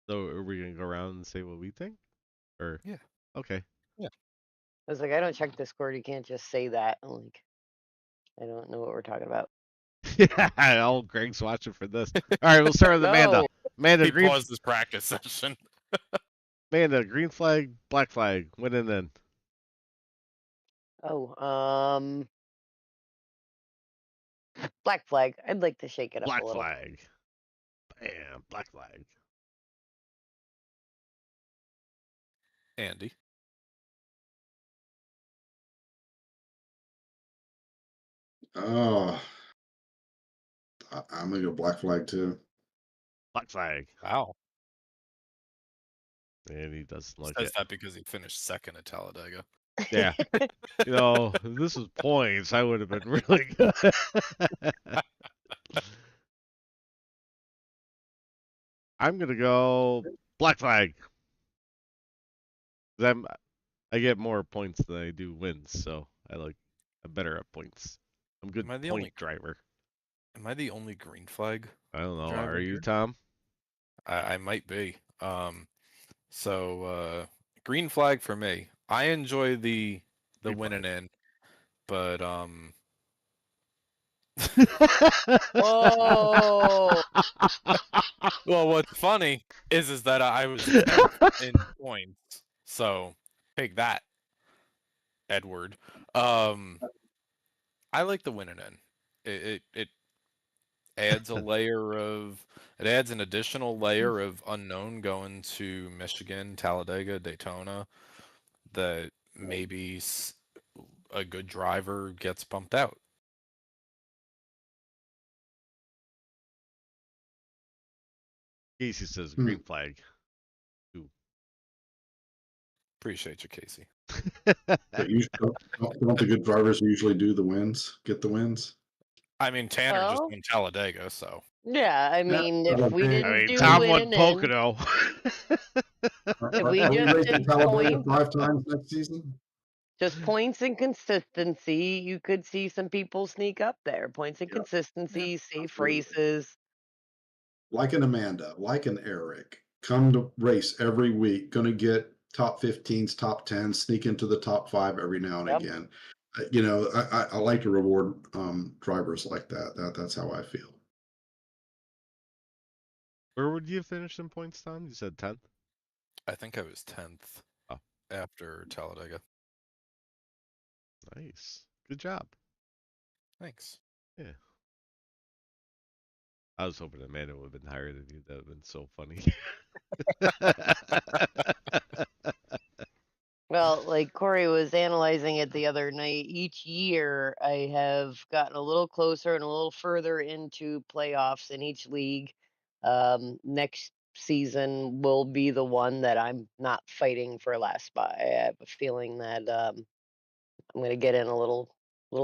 S1: So are we gonna go around and say what we think? Or
S3: Yeah.
S1: Okay.
S2: I was like, I don't check Discord. You can't just say that. I'm like, I don't know what we're talking about.
S1: Yeah, all Greg's watching for this. All right, we'll start with Amanda.
S2: No.
S1: Amanda,
S3: He
S1: green,
S3: paused his practice session.
S1: Amanda, green flag, black flag, winning in.
S2: Oh, black flag. I'd like to shake it up
S1: Black
S2: a little.
S1: flag. Bam, black flag.
S3: Andy.
S4: Oh, I'm gonna go black flag too.
S1: Black flag.
S3: Wow.
S1: And he doesn't like
S3: Says
S1: it.
S3: that because he finished second at Talladega.
S1: Yeah. You know, if this was points, I would have been really good. I'm gonna go black flag. 'Cause I get more points than I do wins, so I'm better at points. I'm a good
S3: Am I the
S1: point
S3: only
S1: driver.
S3: Am I the only green flag
S1: I don't know. Are
S3: driver
S1: you,
S3: here?
S1: Tom?
S3: I might be. So green flag for me. I enjoy the
S1: Green
S3: winning
S1: flag.
S3: in, but
S2: Whoa.
S3: well, what's funny is that I was 10th in points. So take that, Edward. Um, I like the winning in. It adds a layer of it adds an additional layer of unknown going to Michigan, Talladega, Daytona that maybe a good driver gets bumped out.
S1: Casey says
S4: Hmm.
S1: green flag. Ooh.
S3: Appreciate you, Casey.
S4: But usually, don't the good drivers usually do the wins, get the wins?
S3: I mean, Tanner just
S2: Well,
S3: won Talladega, so
S2: yeah, I
S4: Yeah,
S2: mean,
S4: but
S2: if
S4: I'm
S2: we
S4: saying,
S1: I
S2: didn't
S1: mean,
S2: do
S1: Tom won
S2: winning in,
S1: Pocono.
S2: if we
S4: are we
S2: just
S4: racing
S2: did
S4: Talladega
S2: points,
S4: 5 times next season?
S2: just points and consistency, you could see some people sneak up there. Points and
S4: Yeah,
S2: consistency, safe
S4: absolutely.
S2: races.
S4: Like an Amanda, like an Eric, come to race every week, gonna get top 15s, top 10s, sneak into the top 5 every now and
S2: Yep.
S4: again. You know, I like to reward drivers like that. That's how I feel.
S1: Where would you have finished in points, Tom? You said 10th?
S3: I think I was 10th
S1: Oh,
S3: after Talladega.
S1: nice. Good job.
S3: Thanks.
S1: Yeah. I was hoping Amanda would have been higher than you. That would have been so funny.
S2: Well, like Kory was analyzing it the other night, each year I have gotten a little closer and a little further into playoffs in each league. Next season will be the one that I'm not fighting for last spot. I have a feeling that I'm going to get in a little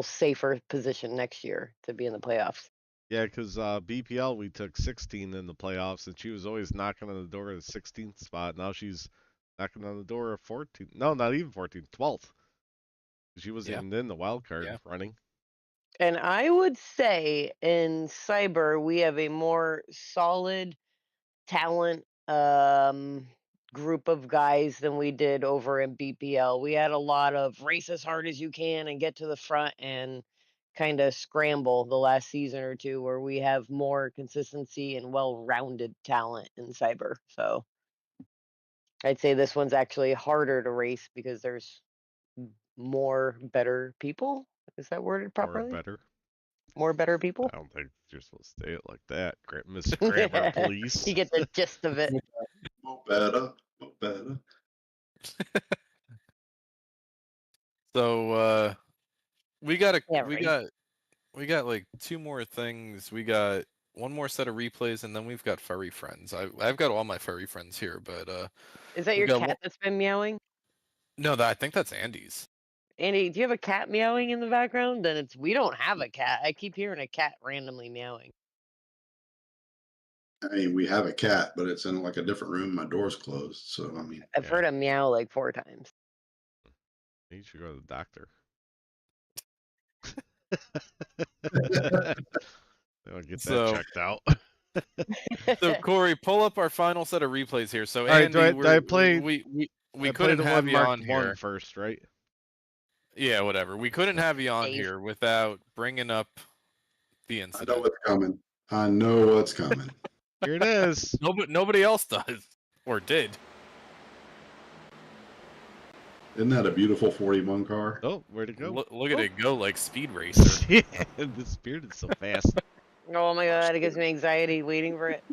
S2: safer position next year to be in the playoffs.
S1: Yeah, because BPL we took 16 in the playoffs, and she was always knocking on the door of the 16th spot. Now she's knocking on the door of 14. No, not even 14, 12th. She wasn't
S3: Yeah.
S1: even in the wild card
S3: Yeah.
S1: running.
S2: And I would say in cyber we have a more solid talent group of guys than we did over in BPL. We had a lot of race as hard as you can and get to the front and kind of scramble the last season or two, where we have more consistency and well-rounded talent in cyber. So I'd say this one's actually harder to race because there's more better people. Is that worded
S1: Or
S2: properly?
S1: better.
S2: More better people?
S1: I don't think you're supposed to say it like that. Mr. Grammar, please.
S2: You get the gist of it.
S4: Better, better.
S3: So we got
S2: Yeah,
S3: we
S2: right.
S3: got like two more things. We got one more set of replays, and then we've got Furry Friends. I've got all my Furry Friends here, but
S2: Is that
S3: we've
S2: your
S3: got
S2: cat that's been meowing?
S3: no, I think that's Andy's.
S2: Andy, do you have a cat meowing in the background? Then we don't have a cat. I keep hearing a cat randomly meowing.
S4: I mean, we have a cat, but it's in like a different room. My door's closed, so I mean,
S2: I've heard him meow like 4 times.
S1: You should go to the doctor. I'll get that
S3: So-
S1: checked out.
S3: So Kory, pull up our final set of replays here. So
S1: All right,
S3: Andy,
S1: do I play?
S3: we
S1: I
S3: couldn't
S1: the
S3: have
S1: one
S3: you
S1: marked
S3: on
S1: 1
S3: here.
S1: first, right?
S3: Yeah, whatever. We couldn't have you on
S2: Dave.
S3: here without bringing up the
S4: I know
S3: incident.
S4: what's coming. I know what's coming.
S1: Here it is.
S3: Nobody else does or did.
S4: Isn't that a beautiful 41 car?
S1: Oh, where'd it go?
S3: Look at it go like Speed Racer.
S1: Yeah, the spirit is so fast.
S2: Oh my god, it gives me anxiety waiting for it.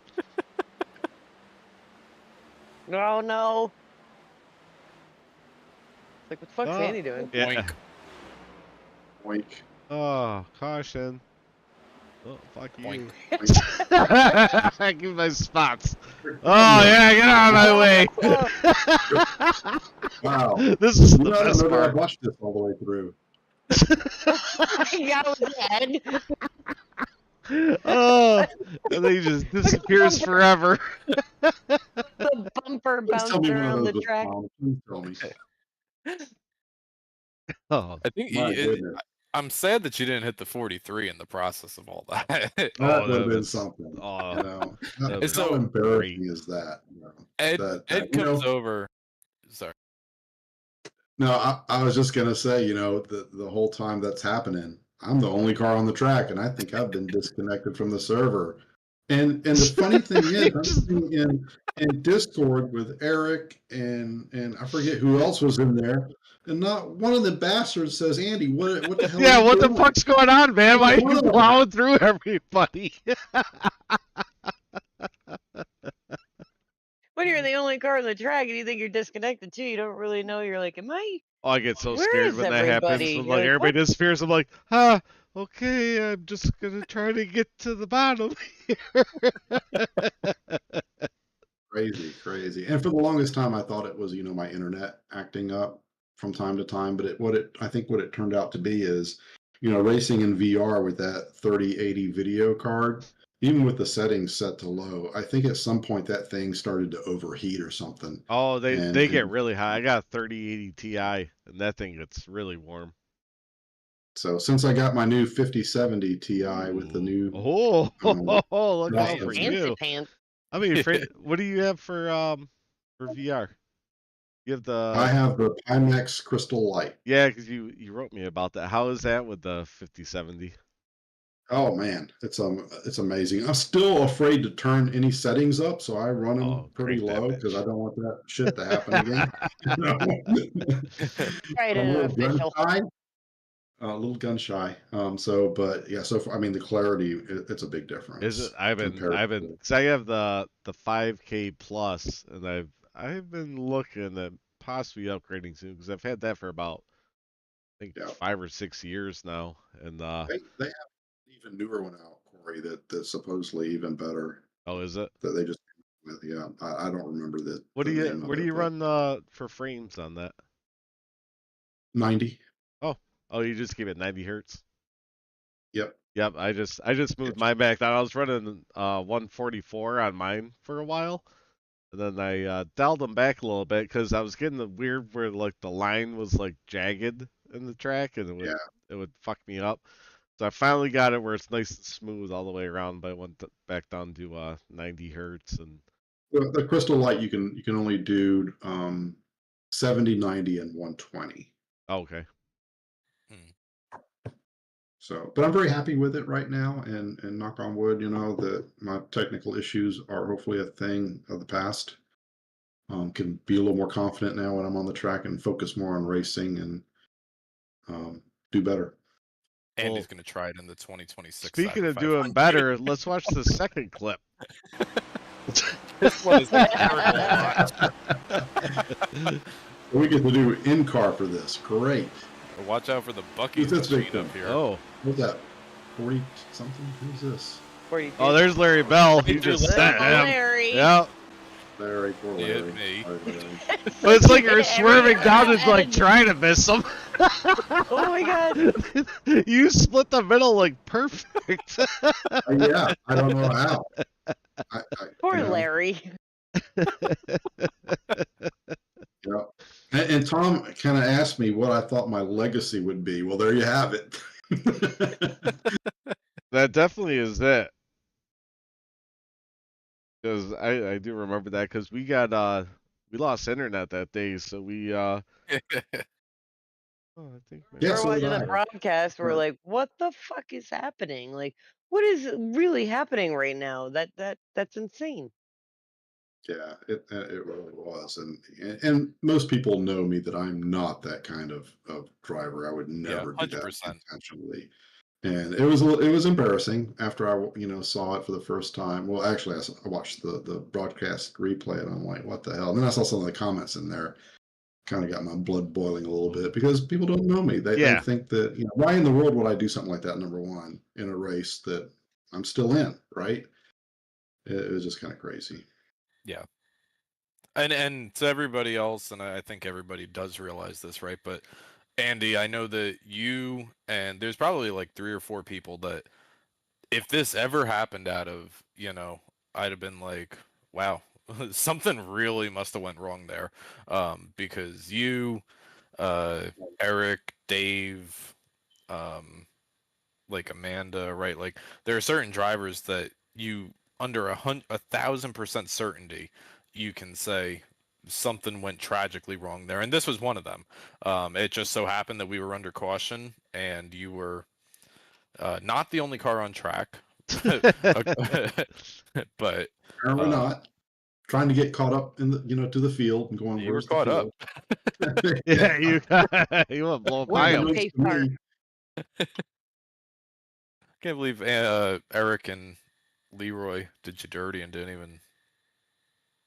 S2: Oh no. It's like, what the fuck's
S1: Oh,
S2: Andy doing?
S1: Yeah.
S3: Boink.
S4: Oink.
S1: Oh, caution. Oh, fuck you.
S3: Boink.
S1: I give my spots. Oh, yeah, get out of my way.
S4: Wow.
S1: This is the
S4: I don't
S1: best
S4: know that I've
S1: part.
S4: watched this all the way through.
S2: Yeah, with head.
S1: Oh, and then he just disappears forever.
S2: The bumper
S4: Please tell me
S2: bouncing
S4: one of
S2: around
S4: those
S2: the
S4: was
S2: track.
S4: wrong. Please tell me.
S1: Oh,
S3: I think
S4: My goodness.
S3: I'm sad that you didn't hit the 43 in the process of all that.
S4: That
S1: oh,
S4: would have been
S1: was
S4: something.
S1: oh,
S4: You know,
S1: that
S3: And
S1: was
S4: how
S3: so
S4: embarrassing
S1: great.
S4: is that? You know,
S3: Ed
S4: you
S3: comes
S4: know,
S3: over. Sorry.
S4: no, I was just gonna say, you know, the whole time that's happening, I'm the only car on the track, and I think I've been disconnected from the server. And the funny thing is, I'm
S1: Just-
S4: sitting in Discord with Eric and I forget who else was in there, and not one of the bastards says, "Andy, what the hell are
S1: yeah,
S4: you
S1: what the
S4: doing?"
S1: fuck's going on, man? Why
S4: Not
S1: are
S4: one
S1: you
S4: of them.
S1: plowing through everybody?
S2: When you're the only car on the track and you think you're disconnected too, you don't really know. You're like, am I?
S1: Oh, I get so
S2: Where
S1: scared
S2: is
S1: when that happens.
S2: everybody?
S1: When
S2: You're
S1: like
S2: like,
S1: everybody
S2: what?
S1: disappears, I'm like, ah, okay, I'm just gonna try to get to the bottom here.
S4: Crazy. And for the longest time, I thought it was, you know, my internet acting up from time to time. But I think what it turned out to be is, you know, racing in VR with that 3080 video card, even with the settings set to low, I think at some point that thing started to overheat or something.
S1: Oh, they get
S4: And
S1: really high. I got a 3080 Ti, and that thing gets really warm.
S4: so since I got my new 5070 Ti with the
S1: Ooh.
S4: new
S1: Oh, look out
S2: Man,
S1: for
S4: processor,
S2: fancy
S1: you.
S2: pants.
S1: I mean, what do you have for VR? You have
S4: I
S1: the
S4: have the Pimax Crystal Light.
S1: yeah, because you wrote me about that. How is that with the 5070?
S4: Oh man, it's amazing. I'm still afraid to turn any settings up, so I run them
S1: Oh,
S4: pretty
S1: crank that
S4: low because I
S1: bitch.
S4: don't want that shit to happen again. You know?
S2: Right,
S4: I'm a
S2: an
S4: little gun
S2: official.
S4: shy. A little gun shy. But yeah, so far, I mean, the clarity, it's a big
S1: Is it?
S4: difference
S1: I've
S4: compared
S1: been,
S4: to,
S1: cause I have the 5K plus, and I've been looking at possibly upgrading soon, because I've had that for about I think
S4: yeah.
S1: 5 or 6 years now, and
S4: They have an even newer one out, Kory, that's supposedly even better.
S1: oh, is it?
S4: That they just came with. Yeah, I don't remember
S1: What do
S4: the
S1: you
S4: name of
S1: what do
S4: it,
S1: you
S4: but
S1: run for frames on that?
S4: 90.
S1: Oh, oh, you just give it 90 hertz.
S4: Yep.
S1: Yep, I just moved mine back down. I was running 144 on mine for a while, and then I dialed them back a little bit because I was getting the weird where like the line was like jagged in the track, and
S4: Yeah.
S1: it would fuck me up. So I finally got it where it's nice and smooth all the way around, but I went back down to 90 hertz and
S4: The Crystal Light you can only do 70, 90, and 120.
S1: oh, okay.
S4: So, but I'm very happy with it right now, and knock on wood, you know, that my technical issues are hopefully a thing of the past. Can be a little more confident now when I'm on the track and focus more on racing and do better.
S3: Andy's
S1: Well,
S3: gonna try it in the 2026
S1: speaking
S3: Cyber
S1: of doing
S3: 500.
S1: better, let's watch the second clip.
S3: This one is hysterical to watch.
S4: We get to do in car for this. Great.
S3: Watch out for the Bucky's
S4: Who's this
S3: machine
S4: victim?
S3: up here.
S1: Oh,
S4: What's that? 40 something? Who's this?
S1: oh, there's Larry Bell. He
S3: Ranger
S1: just
S3: Larry.
S1: sent him.
S2: Larry.
S1: Yep.
S4: Larry, poor
S3: He hit
S4: Larry.
S3: me.
S4: Sorry, Larry.
S1: But it's like you're
S2: Every
S1: swerving down and like
S2: edge.
S1: trying to miss him.
S2: Oh my god.
S1: You split the middle like perfect.
S4: Yeah, I don't know how.
S2: Poor
S4: you know,
S2: Larry.
S4: yeah. And Tom kind of asked me what I thought my legacy would be. Well, there you have it.
S1: That definitely is it. Because I do remember that because we lost internet that day, so we oh, I think maybe
S4: Yeah,
S2: We're
S4: so did
S2: watching the
S4: I.
S2: broadcast. We're
S4: Right.
S2: like, what the fuck is happening? Like, what is really happening right now? That's insane.
S4: Yeah, it really was, and most people know me that I'm not that kind of driver. I would
S3: Yeah,
S4: never do that
S3: 100%.
S4: intentionally. And it was embarrassing after I saw it for the first time. Well, actually, I watched the broadcast replay, and I'm like, what the hell? And then I saw some of the comments in there, kind of got my blood boiling a little bit because people don't know me. They
S1: Yeah.
S4: think that, you know, why in the world would I do something like that, number one, in a race that I'm still in, right? It was just kind of crazy.
S3: Yeah. And to everybody else, and I think everybody does realize this, right? But Andy, I know that you and there's probably like 3 or 4 people that if this ever happened out of, I'd have been like, wow, something really must have went wrong there. Because you, Eric, Dave, um, like Amanda, right? Like there are certain drivers that you under 1,000% certainty you can say something went tragically wrong there, and this was one of them. It just so happened that we were under caution, and you were not the only car on track, but
S4: Apparently not. Trying to get caught up in the, you know, to the field and going,
S3: you were
S4: where's the
S3: caught up.
S4: field?
S1: Yeah, you you want to blow by
S2: Where's the
S1: him.
S4: Unbeknownst
S2: pace
S4: to
S2: car?
S4: me,
S3: Can't believe Eric and Leroy did you dirty and didn't even.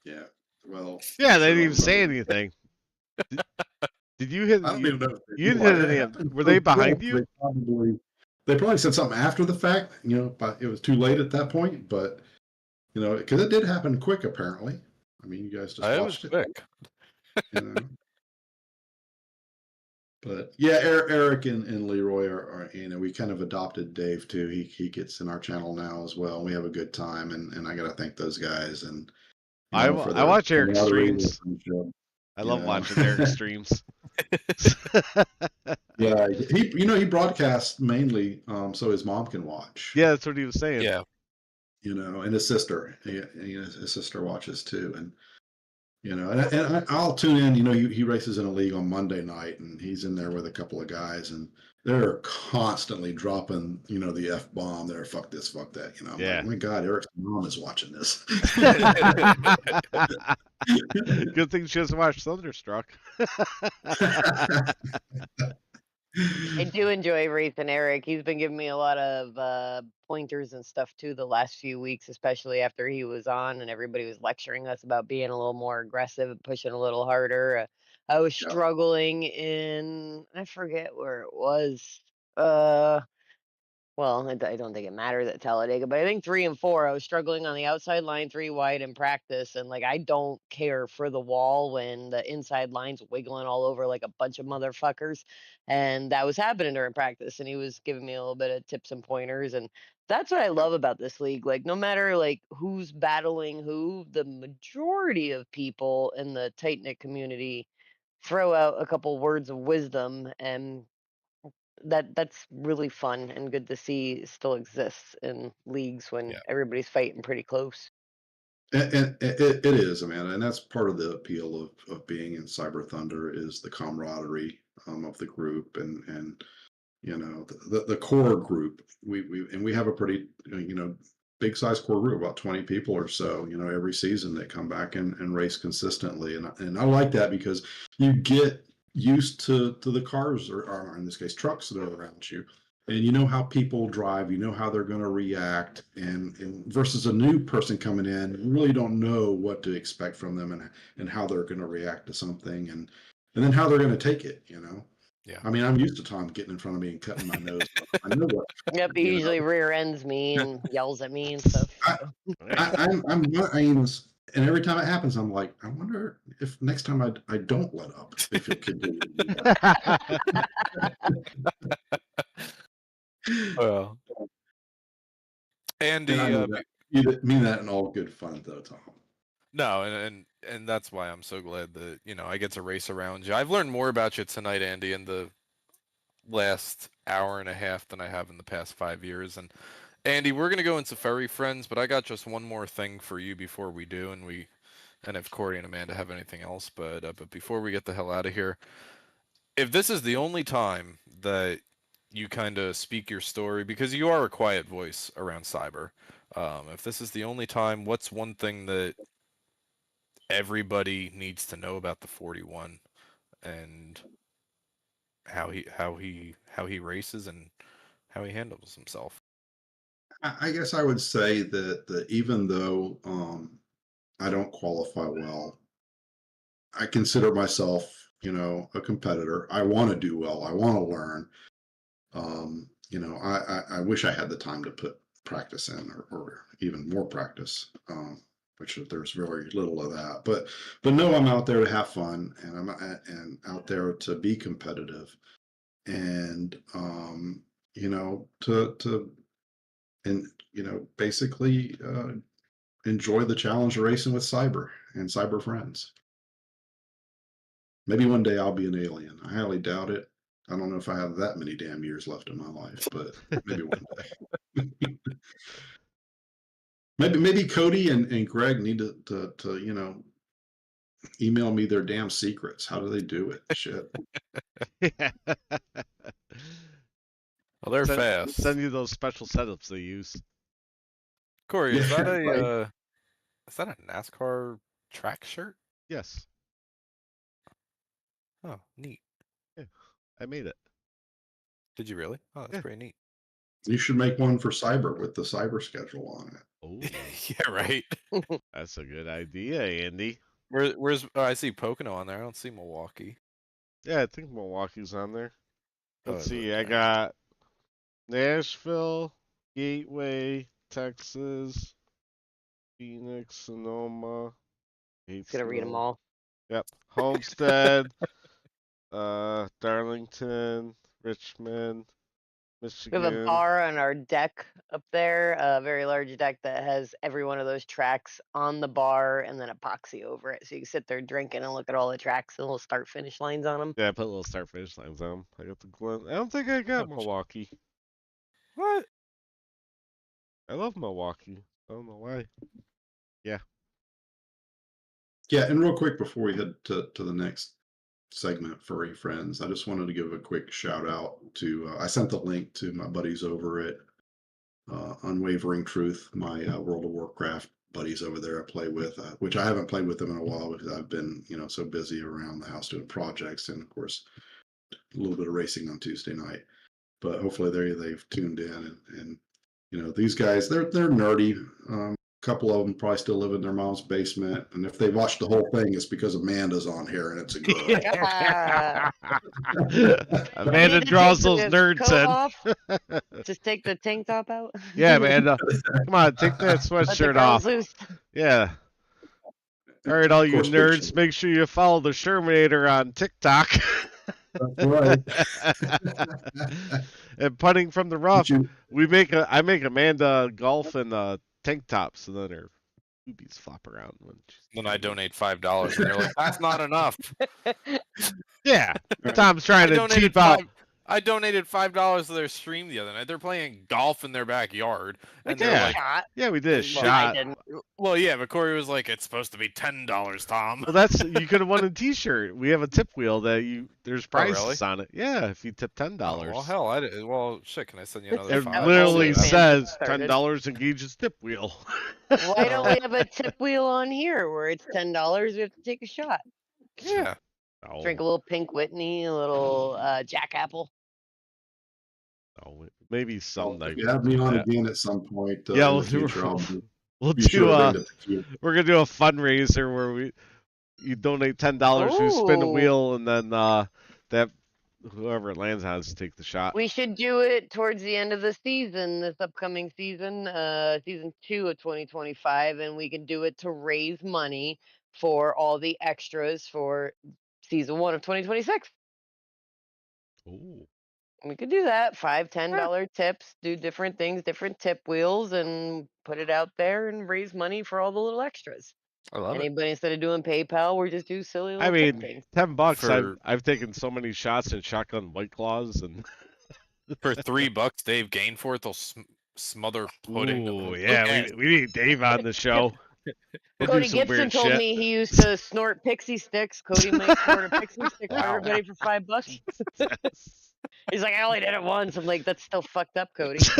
S4: yeah. Well,
S1: Yeah, they
S4: sure,
S1: didn't even
S4: I'm
S1: say
S4: running.
S1: anything. Did you hit?
S4: I don't even know if
S1: You
S4: they
S1: didn't
S4: knew.
S1: hit
S4: It
S1: any.
S4: happened
S1: Were
S4: so
S1: they behind
S4: quick,
S1: you?
S4: they probably said something after the fact, you know, but it was too late at that point. But, you know, because it did happen quick, apparently. I mean, you guys just
S3: It was
S4: watched it,
S3: quick.
S4: you know. But yeah, Eric and Leroy are, you know, we kind of adopted Dave too. He gets in our channel now as well. We have a good time, and I got to thank those guys and, you know, for
S1: I
S4: their
S1: watch Eric's
S4: camaraderie, their
S1: streams.
S4: friendship,
S1: I
S4: you
S1: love
S4: know.
S1: watching Eric's streams.
S4: Yeah, he broadcasts mainly so his mom can watch,
S1: Yeah, that's what he was saying.
S3: Yeah.
S4: you know, and his sister, his sister watches too, and you know, and I'll tune in. You know, he races in a league on Monday night, and he's in there with a couple of guys, and they're constantly dropping, you know, the F bomb. They're fuck this, fuck that. You know, I'm
S1: Yeah.
S4: like, my God, Eric's mom is watching this.
S1: Good thing she doesn't watch Thunderstruck.
S2: I do enjoy racing Eric. He's been giving me a lot of pointers and stuff too the last few weeks, especially after he was on and everybody was lecturing us about being a little more aggressive and pushing a little harder. I was
S4: Yeah.
S2: struggling in, I forget where it was. Uh, well, I don't think it matters at Talladega, but I think 3 and 4, I was struggling on the outside line 3 wide in practice. And like, I don't care for the wall when the inside line's wiggling all over like a bunch of motherfuckers. And that was happening during practice. And he was giving me a little bit of tips and pointers. And that's what I love about this league. Like, no matter like who's battling who, the majority of people in the tight knit community throw out a couple words of wisdom, and that's really fun and good to see still exists in leagues when
S3: Yeah.
S2: everybody's fighting pretty close.
S4: And it is, Amanda, and that's part of the appeal of being in Cyber Thunder is the camaraderie of the group and you know the core group. We have a pretty, you know, big size core group, about 20 people or so, you know, every season that come back and race consistently, and I like that because you get used to the cars or in this case trucks that are around you, and you know how people drive, you know how they're going to react, and versus a new person coming in, you really don't know what to expect from them and how they're going to react to something, and then how they're going to take it, you know.
S3: Yeah.
S4: I mean, I'm used to Tom getting in front of me and cutting my nose. I know what.
S2: Yep, he
S4: You know,
S2: usually rear ends me and yells at me and stuff.
S4: I'm not. And every time it happens, I'm like, I wonder if next time I don't let up, if it could do that.
S3: Well,
S4: And I
S3: Andy,
S4: mean that, you mean that in all good fun, though, Tom.
S3: no, and that's why I'm so glad that I get to race around you. I've learned more about you tonight, Andy, in the last hour and a half than I have in the past 5 years. And Andy, we're gonna go into Furry Friends, but I got just one more thing for you before we do, and if Kory and Amanda have anything else, but before we get the hell out of here, if this is the only time that you kind of speak your story, because you are a quiet voice around cyber, if this is the only time, what's one thing that everybody needs to know about the 41 and how he races and how he handles himself?
S4: I guess I would say that even though I don't qualify well, I consider myself a competitor. I want to do well. I want to learn. I wish I had the time to put practice in, or even more practice, which there's very little of that. But no, I'm out there to have fun, and I'm out there to be competitive, and to and basically enjoy the challenge of racing with cyber and cyber friends. Maybe one day I'll be an alien. I highly doubt it. I don't know if I have that many damn years left in my life, but maybe one day. maybe Cody and Greg need to email me their damn secrets. How do they do it? Shit.
S3: Well, they're fast.
S1: Send you those special setups they use.
S3: Kory, is
S4: Yeah,
S3: that
S4: right.
S3: is that a NASCAR track shirt?
S1: Yes.
S3: Oh, neat.
S1: Yeah, I made it.
S3: Did you really? Oh, that's
S1: Yeah.
S3: pretty neat.
S4: You should make one for cyber with the cyber schedule on it.
S1: Oh,
S3: Yeah, right.
S1: that's a good idea, Andy.
S3: Where's I see Pocono on there. I don't see Milwaukee.
S1: Yeah, I think Milwaukee's on there. Let's
S3: Oh,
S1: see. I
S3: okay.
S1: got Nashville, Gateway, Texas, Phoenix, Sonoma.
S2: Just gonna read them all.
S1: Yep. Homestead, Darlington, Richmond,
S2: We have a
S1: Michigan.
S2: bar on our deck up there, a very large deck that has every one of those tracks on the bar and then epoxy over it. So you can sit there drinking and look at all the tracks and little start finish lines on them.
S1: Yeah, I put little start finish lines on 'em. I got the Glen. I don't think I got Milwaukee.
S3: What?
S1: I love Milwaukee. I don't know why. Yeah.
S4: Yeah, and real quick before we head to the next segment, Furry Friends, I just wanted to give a quick shout out to, I sent the link to my buddies over at Unwavering Truth, my World of Warcraft buddies over there I play with, which I haven't played with them in a while because I've been, so busy around the house doing projects and, of course, a little bit of racing on Tuesday night. But hopefully they've tuned in and these guys, they're nerdy. A couple of them probably still live in their mom's basement, and if they watched the whole thing, it's because Amanda's on here and it's a girl.
S1: Amanda draws those nerds in.
S2: Just take the tank top out.
S1: Yeah, Amanda. Come on, take that sweatshirt off.
S2: Loose.
S1: Yeah. All right, all you
S4: course,
S1: nerds, make sure you follow the Shermanator on TikTok.
S4: That's right.
S1: And putting from the rough, I make Amanda golf in tank tops, and then her boobies flop around when
S3: Then I donate $5, and they're like, "That's not enough."
S1: Yeah, Tom's trying to cheap out.
S3: I donated $5 to their stream the other night. They're playing golf in their backyard, and
S2: did
S3: they're
S2: a
S3: like,
S2: shot.
S1: Yeah, we did a
S3: Well,
S1: shot.
S2: I didn't.
S3: "Well, yeah," but Kory was like, "It's supposed to be $10, Tom."
S1: Well, you could have won a T-shirt. We have a tip wheel that there's prizes
S3: really?
S1: on it. Yeah, if you tip $10.
S3: Oh, well, hell, I did. Well, shit. Can I send you another
S1: It
S3: $5?
S1: literally
S2: Fan
S1: says
S2: started.
S1: $10 engages tip wheel.
S2: Why don't we have a tip wheel on here where it's $10? We have to take a shot.
S3: Yeah.
S1: Oh,
S2: Drink a little Pink Whitney, a little Jack Apple.
S1: oh, maybe someday.
S4: If you have me on again at some point,
S1: Yeah,
S4: in the future, I'll
S1: we'll
S4: be
S1: do
S4: sure to bring it.
S1: we're gonna do a fundraiser where you donate $10, you spin a
S2: Ooh.
S1: wheel, and then that whoever it lands on has to take the shot.
S2: We should do it towards the end of the season, this upcoming season, season 2 of 2025, and we can do it to raise money for all the extras for season 1 of 2026.
S1: Ooh.
S2: We could do that. $5, $10 tips, do different things, different tip wheels, and put it out there and raise money for all the little extras.
S3: I love it.
S2: Anybody, instead of doing PayPal, we're just do silly little
S1: I
S2: tip
S1: mean,
S2: things.
S1: $10.
S3: For-
S1: I've taken so many shots in shotgun White Claws and.
S3: For $3, Dave Gainforth will smother pudding.
S1: Ooh, yeah, we need Dave on the show. He'll do
S2: Cody
S1: some
S2: Gibson
S1: weird
S2: told
S1: shit.
S2: me he used to snort pixie sticks. Cody might snort a pixie stick for
S3: Wow.
S2: everybody for $5. He's like, I only did it once. I'm like, that's still fucked up, Cody.
S3: So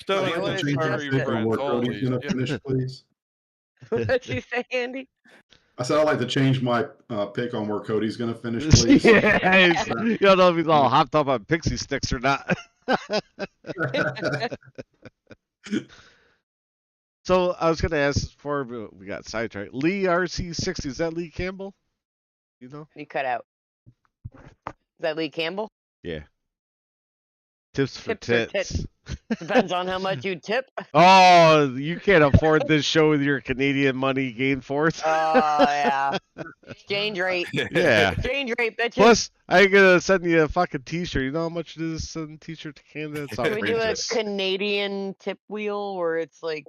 S2: Yeah,
S4: I'd
S2: what
S4: like
S2: is
S4: to change my
S2: that?
S4: pick on where
S3: Holy
S4: Cody's going to
S3: shit.
S4: finish, please.
S2: What'd you say, Andy?
S4: I said I'd like to change my pick on where Cody's going to finish, please.
S1: Yeah, you don't know if he's all hopped up on pixie sticks or not. So So I was gonna ask before we got sidetracked. Lee RC60, is that Lee Campbell? You know?
S2: You cut out. Is that Lee Campbell?
S1: Yeah. Tips for
S2: Tips or
S1: tits.
S2: tits? Depends on how much you tip.
S1: Oh, you can't afford this show with your Canadian money gained forth.
S2: Oh, yeah. Exchange rate.
S1: Yeah.
S2: Exchange rate, bitches.
S1: Plus, I ain't gonna send you a fucking T-shirt. You know how much it is to send a T-shirt to Canada? It's
S2: Can we do a
S1: outrageous.
S2: Canadian tip wheel where it's like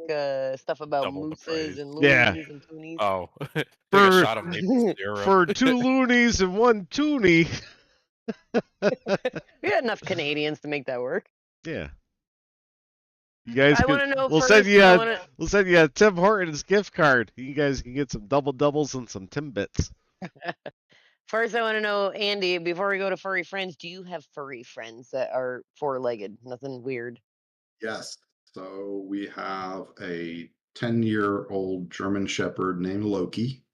S2: stuff about
S3: Double the
S2: mooses
S3: price.
S2: and
S1: Yeah.
S2: loonies and toonies?
S3: Oh, take
S1: For-
S3: a shot of maple syrup.
S1: For 2 loonies and 1 toonie.
S2: We had enough Canadians to make that work.
S1: Yeah. You guys
S2: I
S1: could,
S2: want to know
S1: we'll
S2: first.
S1: send you
S2: I
S1: a,
S2: wanna...
S1: we'll send you a Tim Hortons gift card. You guys can get some double doubles and some Timbits.
S2: First, I want to know, Andy, before we go to furry friends, do you have furry friends that are 4-legged? Nothing weird.
S4: Yes. So we have a 10-year-old German Shepherd named Loki,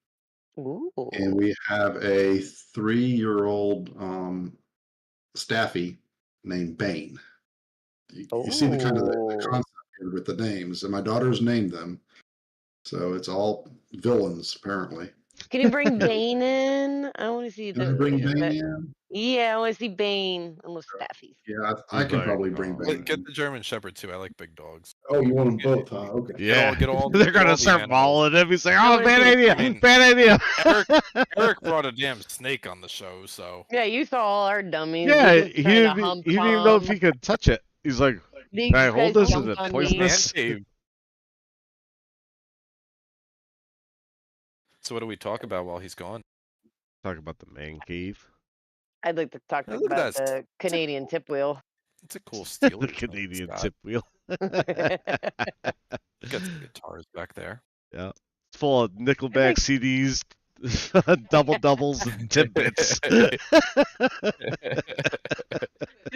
S2: Ooh.
S4: and we have a 3-year-old Staffy named Bane. You see the kind of the concept here with the names, and my daughter's named them, so it's all villains apparently.
S2: Can you bring Bane in? I want to see
S4: Can I
S2: the.
S4: bring Bane in?
S2: Yeah, I want to see Bane and those staffies.
S4: Yeah, I
S1: He's
S4: can
S1: like,
S4: probably bring
S1: oh,
S4: Bane.
S3: Get the German Shepherd too. I like big dogs.
S4: Oh, you want them both, huh? Okay.
S1: Yeah.
S3: Get all
S1: They're
S3: get
S1: gonna
S3: all the
S1: start
S3: animals.
S1: following him. He's like,
S2: I
S1: oh,
S2: wanna
S1: bad
S2: see-
S1: idea.
S3: I mean,
S1: Bad idea.
S3: Eric brought a damn snake on the show, so
S2: Yeah, you saw all our dummies.
S1: Yeah,
S2: They just
S1: he
S2: trying to
S1: didn't,
S2: hump
S1: he didn't even know if
S2: Tom.
S1: he could touch it. He's like,
S2: These
S1: can I hold
S2: guys
S1: this? Is
S2: jumped
S1: it
S2: on me.
S1: poisonous?
S3: man cave. So what do we talk about while he's gone?
S1: Talk about the man cave.
S2: I'd like to talk
S3: Hey, look at
S2: about
S3: that.
S2: the Canadian tip wheel.
S3: It's a cool Steelers.
S1: The
S3: thing
S1: Canadian
S3: it's
S1: tip wheel.
S3: got some guitars back there.
S1: Yeah. It's full of Nickelback CDs, double doubles, and tidbits.
S2: It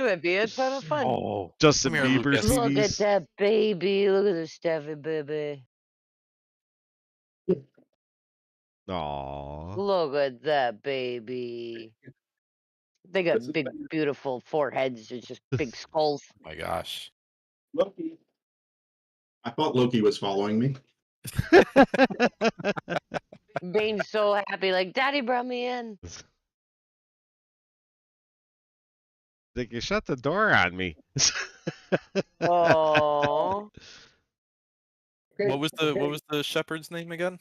S2: would be a ton of fun.
S3: Oh,
S1: Justin
S3: Come here,
S1: Bieber
S3: Lucas.
S2: Look at
S1: CDs.
S2: that baby. Look at the Steffi baby.
S1: Aww.
S2: Look at that baby. They got big, beautiful foreheads. It's just big skulls.
S3: oh my gosh.
S4: Loki. I thought Loki was following me.
S2: Being so happy, like, Daddy brought me in.
S1: Like, you shut the door on me.
S2: Oh,
S3: What was the shepherd's name again?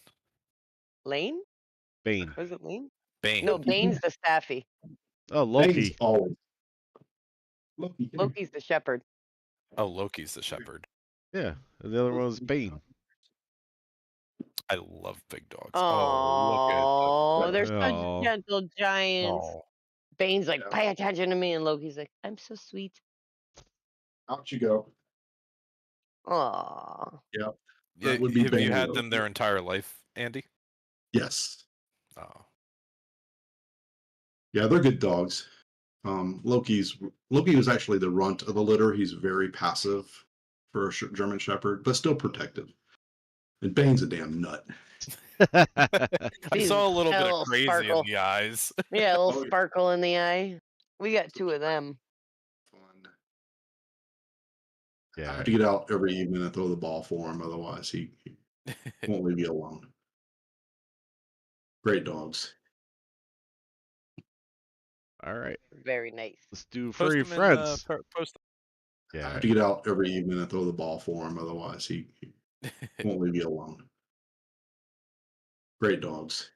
S2: Lane?
S1: Bane.
S2: Was it Lane?
S3: Bane.
S2: No, Bane's the Staffy.
S1: Oh,
S4: Bane's
S1: Loki.
S4: always. Loki.
S2: Loki's the shepherd.
S3: Oh, Loki's the shepherd.
S1: Yeah. And the other one was Bane.
S3: I love big dogs.
S2: Oh,
S3: look
S2: they're
S3: at
S2: such
S1: Oh.
S2: gentle giants.
S3: Oh,
S2: Bane's like,
S4: Yeah.
S2: pay attention to me, and Loki's like, I'm so sweet.
S4: Out you go.
S2: Aw.
S3: yeah,
S4: That would be
S3: have you
S4: Bane
S3: had
S4: though.
S3: them their entire life, Andy?
S4: Yes.
S3: Oh,
S4: Yeah, they're good dogs. Loki was actually the runt of the litter. He's very passive for a German Shepherd, but still protective. And Bane's a damn nut.
S3: I
S2: He's
S3: saw a little bit
S2: hell
S3: of crazy
S2: sparkle.
S3: in the eyes.
S2: Yeah, a little
S4: Oh, yeah.
S2: sparkle in the eye. We got 2 of them.
S4: Fun. I
S1: Yeah.
S4: have to get out every evening and throw the ball for him, otherwise he won't leave you alone. Great dogs.
S1: All right.
S2: Very nice.
S1: Let's do
S3: Post
S1: Furry
S3: them in,
S1: Friends.
S3: post
S4: I
S1: Yeah.
S4: have to get out every evening and throw the ball for him, otherwise he won't leave you alone. Great dogs.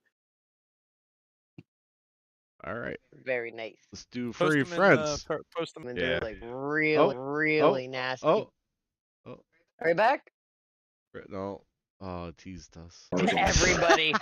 S1: All right.
S2: Very nice.
S1: Let's do
S3: post
S1: Furry
S3: them in,
S1: Friends.
S3: post them.
S2: And
S1: Yeah.
S2: they're like really nasty.
S1: Oh.
S2: Are you back?
S1: No. Oh, it teased us.
S4: Ours are-
S2: Everybody.